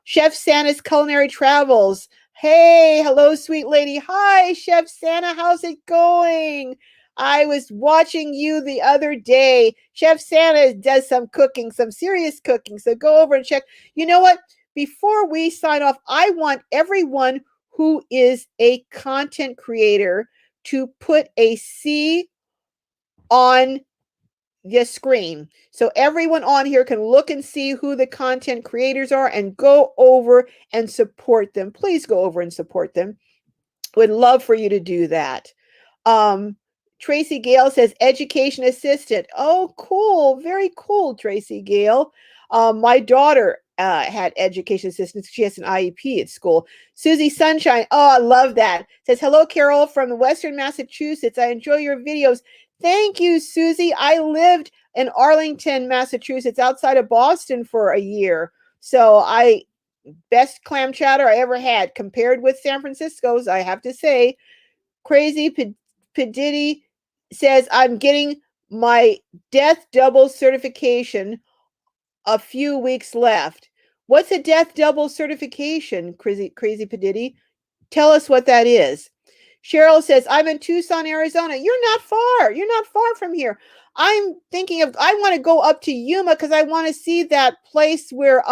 Chef Santa's Culinary Travels. Hey, hello, sweet lady. Hi, Chef Santa. How's it going? I was watching you the other day. Chef Santa does some cooking, some serious cooking. So go over and check. You know what? Before we sign off, I want everyone who is a content creator to put a C on the screen. So everyone on here can look and see who the content creators are and go over and support them. Please go over and support them. Would love for you to do that. Um, Tracy Gale says education assistant. Oh, cool. Very cool, Tracy Gale. My daughter had education assistance. She has an IEP at school. Susie Sunshine. Oh, I love that. Says, hello, Carol from Western Massachusetts. I enjoy your videos. Thank you, Susie. I lived in Arlington, Massachusetts, outside of Boston for a year. So best clam chowder I ever had compared with San Francisco's, I have to say. Crazy Padiddy says, I'm getting my death double certification, a few weeks left. What's a death double certification, Crazy Padiddy? Tell us what that is. Cheryl says, I'm in Tucson, Arizona. You're not far. You're not far from here. I'm thinking I want to go up to Yuma because I want to see that place where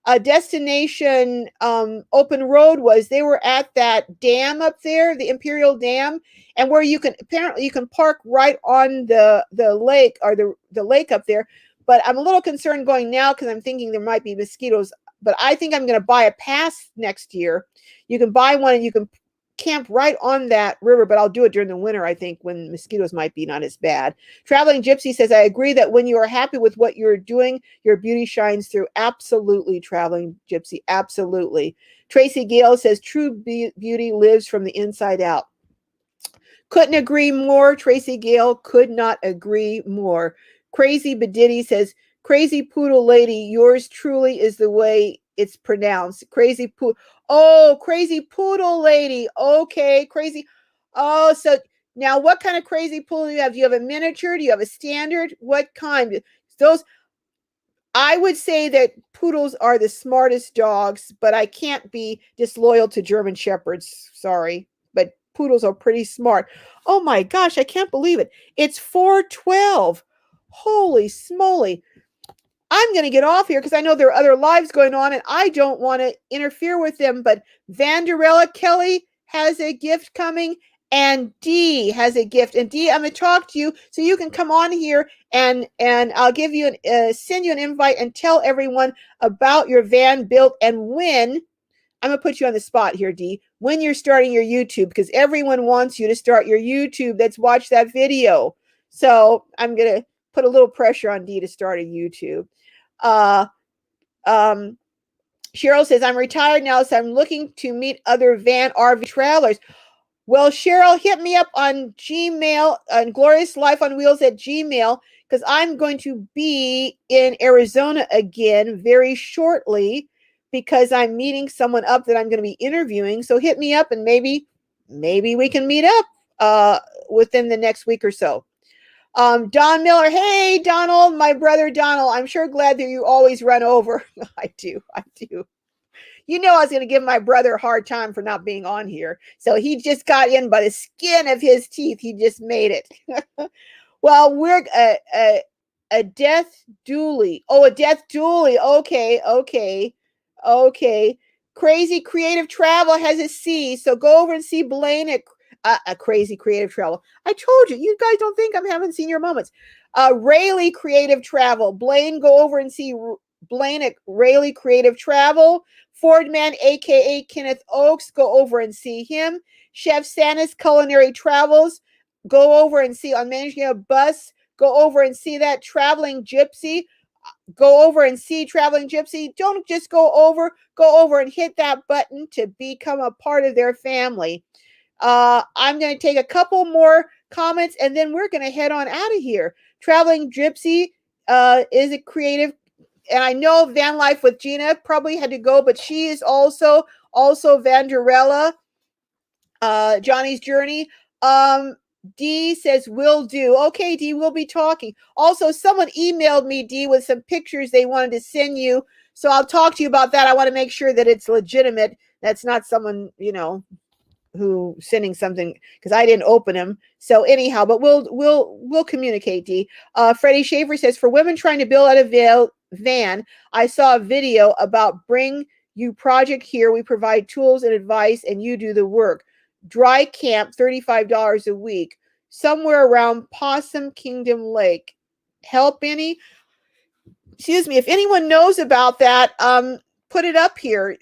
a destination open road was. They were at that dam up there, the Imperial Dam, and where apparently you can park right on the lake, or the lake up there. But I'm a little concerned going now because I'm thinking there might be mosquitoes. But I think I'm going to buy a pass next year. You can buy one and you can camp right on that river, but I'll do it during the winter, I think, when mosquitoes might be not as bad. Traveling Gypsy says, I agree that when you are happy with what you're doing, your beauty shines through. Absolutely, Traveling Gypsy, absolutely. Tracy Gale says, true beauty lives from the inside out. Couldn't agree more. Tracy Gale could not agree more. Crazy Badiddy says, crazy poodle lady, yours truly is the way it's pronounced. Crazy poodle. Oh, crazy poodle lady. Okay, crazy. Oh, so now what kind of crazy poodle do you have? Do you have a miniature? Do you have a standard? What kind? Those, I would say that poodles are the smartest dogs, but I can't be disloyal to German shepherds. Sorry, but poodles are pretty smart. Oh my gosh, I can't believe it. It's 4:12. Holy smoly. I'm going to get off here because I know there are other lives going on and I don't want to interfere with them. But Vanderella Kelly has a gift coming and Dee has a gift. And Dee, I'm going to talk to you so you can come on here and I'll give you send you an invite and tell everyone about your van built and when. I'm going to put you on the spot here, Dee, when you're starting your YouTube, because everyone wants you to start your YouTube that's watched that video. So I'm going to put a little pressure on Dee to start a YouTube. Uh, um, Cheryl says, I'm retired now, so I'm looking to meet other van RV travelers. Well, Cheryl, hit me up on Gmail, on Glorious Life on Wheels at Gmail, because I'm going to be in Arizona again very shortly because I'm meeting someone up that I'm going to be interviewing. So hit me up and maybe we can meet up within the next week or so. Don Miller, hey Donald, my brother Donald, I'm sure glad that you always run over. I do. You know I was going to give my brother a hard time for not being on here. So he just got in by the skin of his teeth. He just made it. Well, we're a death dually. Oh, a death dually. Okay. Crazy Creative Travel has a C, so go over and see Blaine at a Crazy Creative Travel. I told you, you guys don't think I'm having senior moments. Rayleigh Creative Travel. Blaine, go over and see Blaine at Rayleigh Creative Travel. Fordman, aka Kenneth Oakes, go over and see him. Chef Santa's Culinary Travels, go over and see on managing a bus. Go over and see that. Traveling Gypsy, go over and see Traveling Gypsy. Don't just go over and hit that button to become a part of their family. I'm going to take a couple more comments and then we're going to head on out of here. Traveling Gypsy is a creative, and I know Van Life with Gina probably had to go, but she is also Vanderella, Johnny's Journey. D says will do. Okay, D, we'll be talking. Also, someone emailed me, D, with some pictures they wanted to send you. So I'll talk to you about that. I want to make sure that it's legitimate. That's not someone, who sending something because I didn't open them. So anyhow, but we'll communicate, D. Freddie Schaefer says, for women trying to build out a van, I saw a video about Bring You Project here. We provide tools and advice and you do the work. Dry camp, $35 a week, somewhere around Possum Kingdom Lake. Help any? Excuse me. If anyone knows about that, put it up here.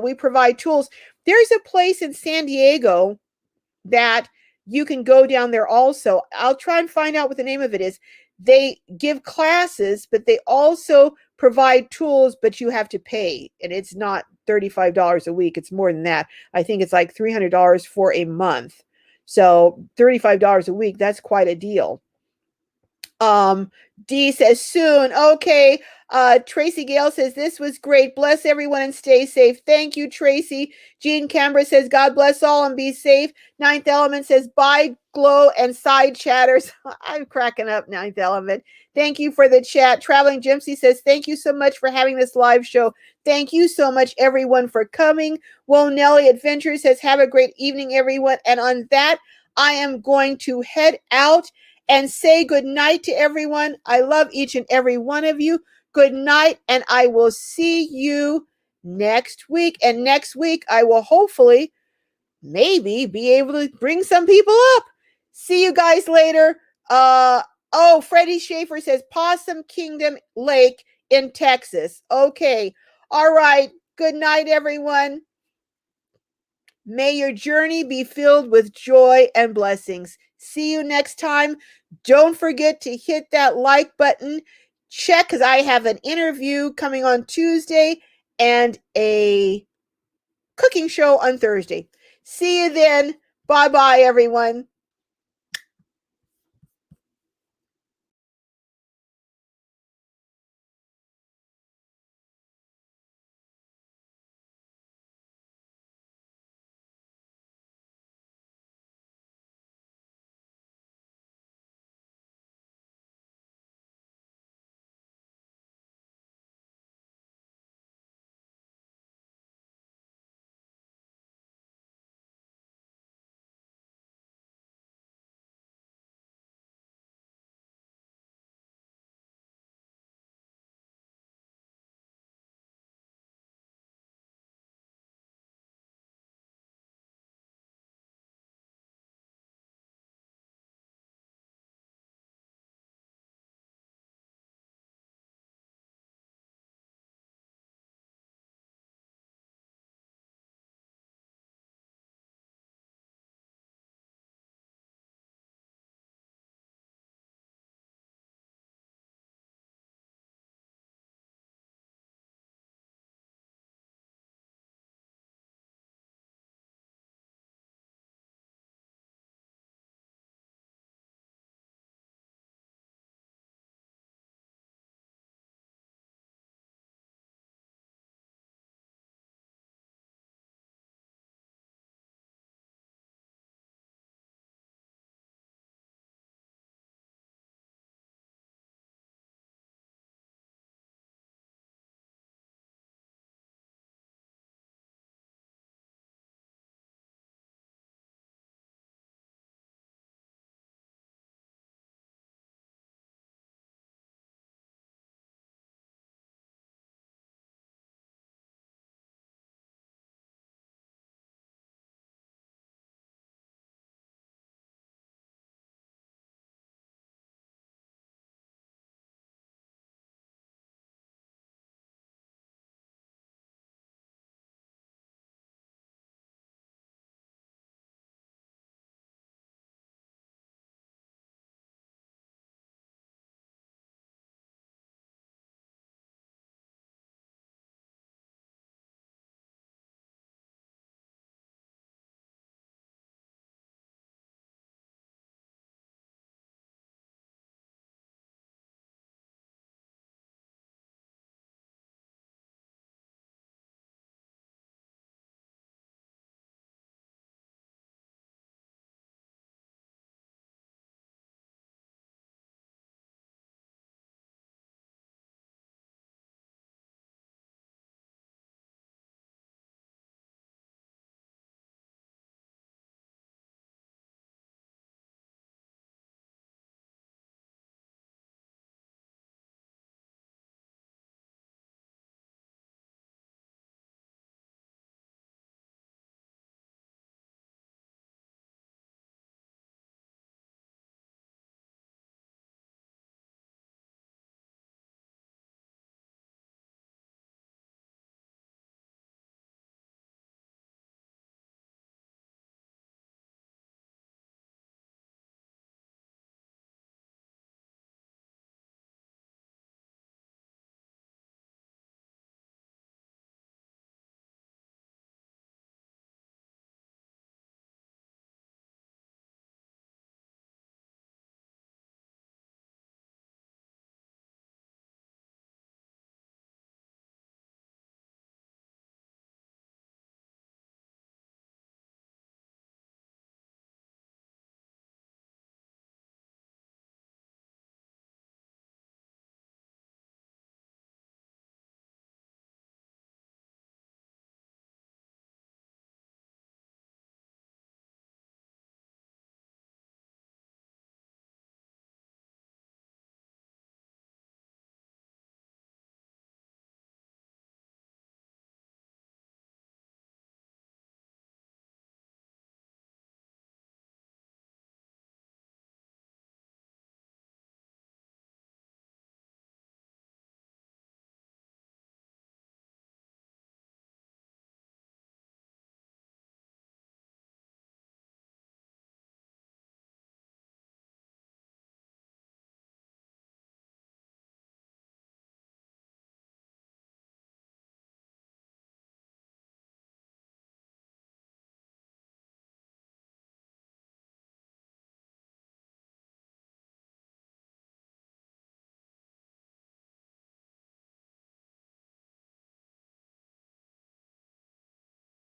We provide tools. There's a place in San Diego that you can go down there also. I'll try and find out what the name of it is. They give classes, but they also provide tools, but you have to pay. And it's not $35 a week. It's more than that. I think it's like $300 for a month. So $35 a week, that's quite a deal. D says soon. Okay. Tracy Gale says this was great. Bless everyone and stay safe. Thank you, Tracy. Jean Canberra says God bless all and be safe. Ninth Element says bye, glow and side chatters. I'm cracking up, Ninth Element. Thank you for the chat. Traveling Gypsy says thank you so much for having this live show. Thank you so much, everyone, for coming. Will Nelly Adventure says have a great evening, everyone. And on that, I am going to head out and say good night to everyone. I love each and every one of you. Good night, and I will see you next week. And next week, I will hopefully, maybe, be able to bring some people up. See you guys later. Freddie Schaefer says Possum Kingdom Lake in Texas. Okay. All right. Good night, everyone. May your journey be filled with joy and blessings. See you next time. Don't forget to hit that like button. Check, because I have an interview coming on Tuesday and a cooking show on Thursday. See you then. Bye-bye, everyone.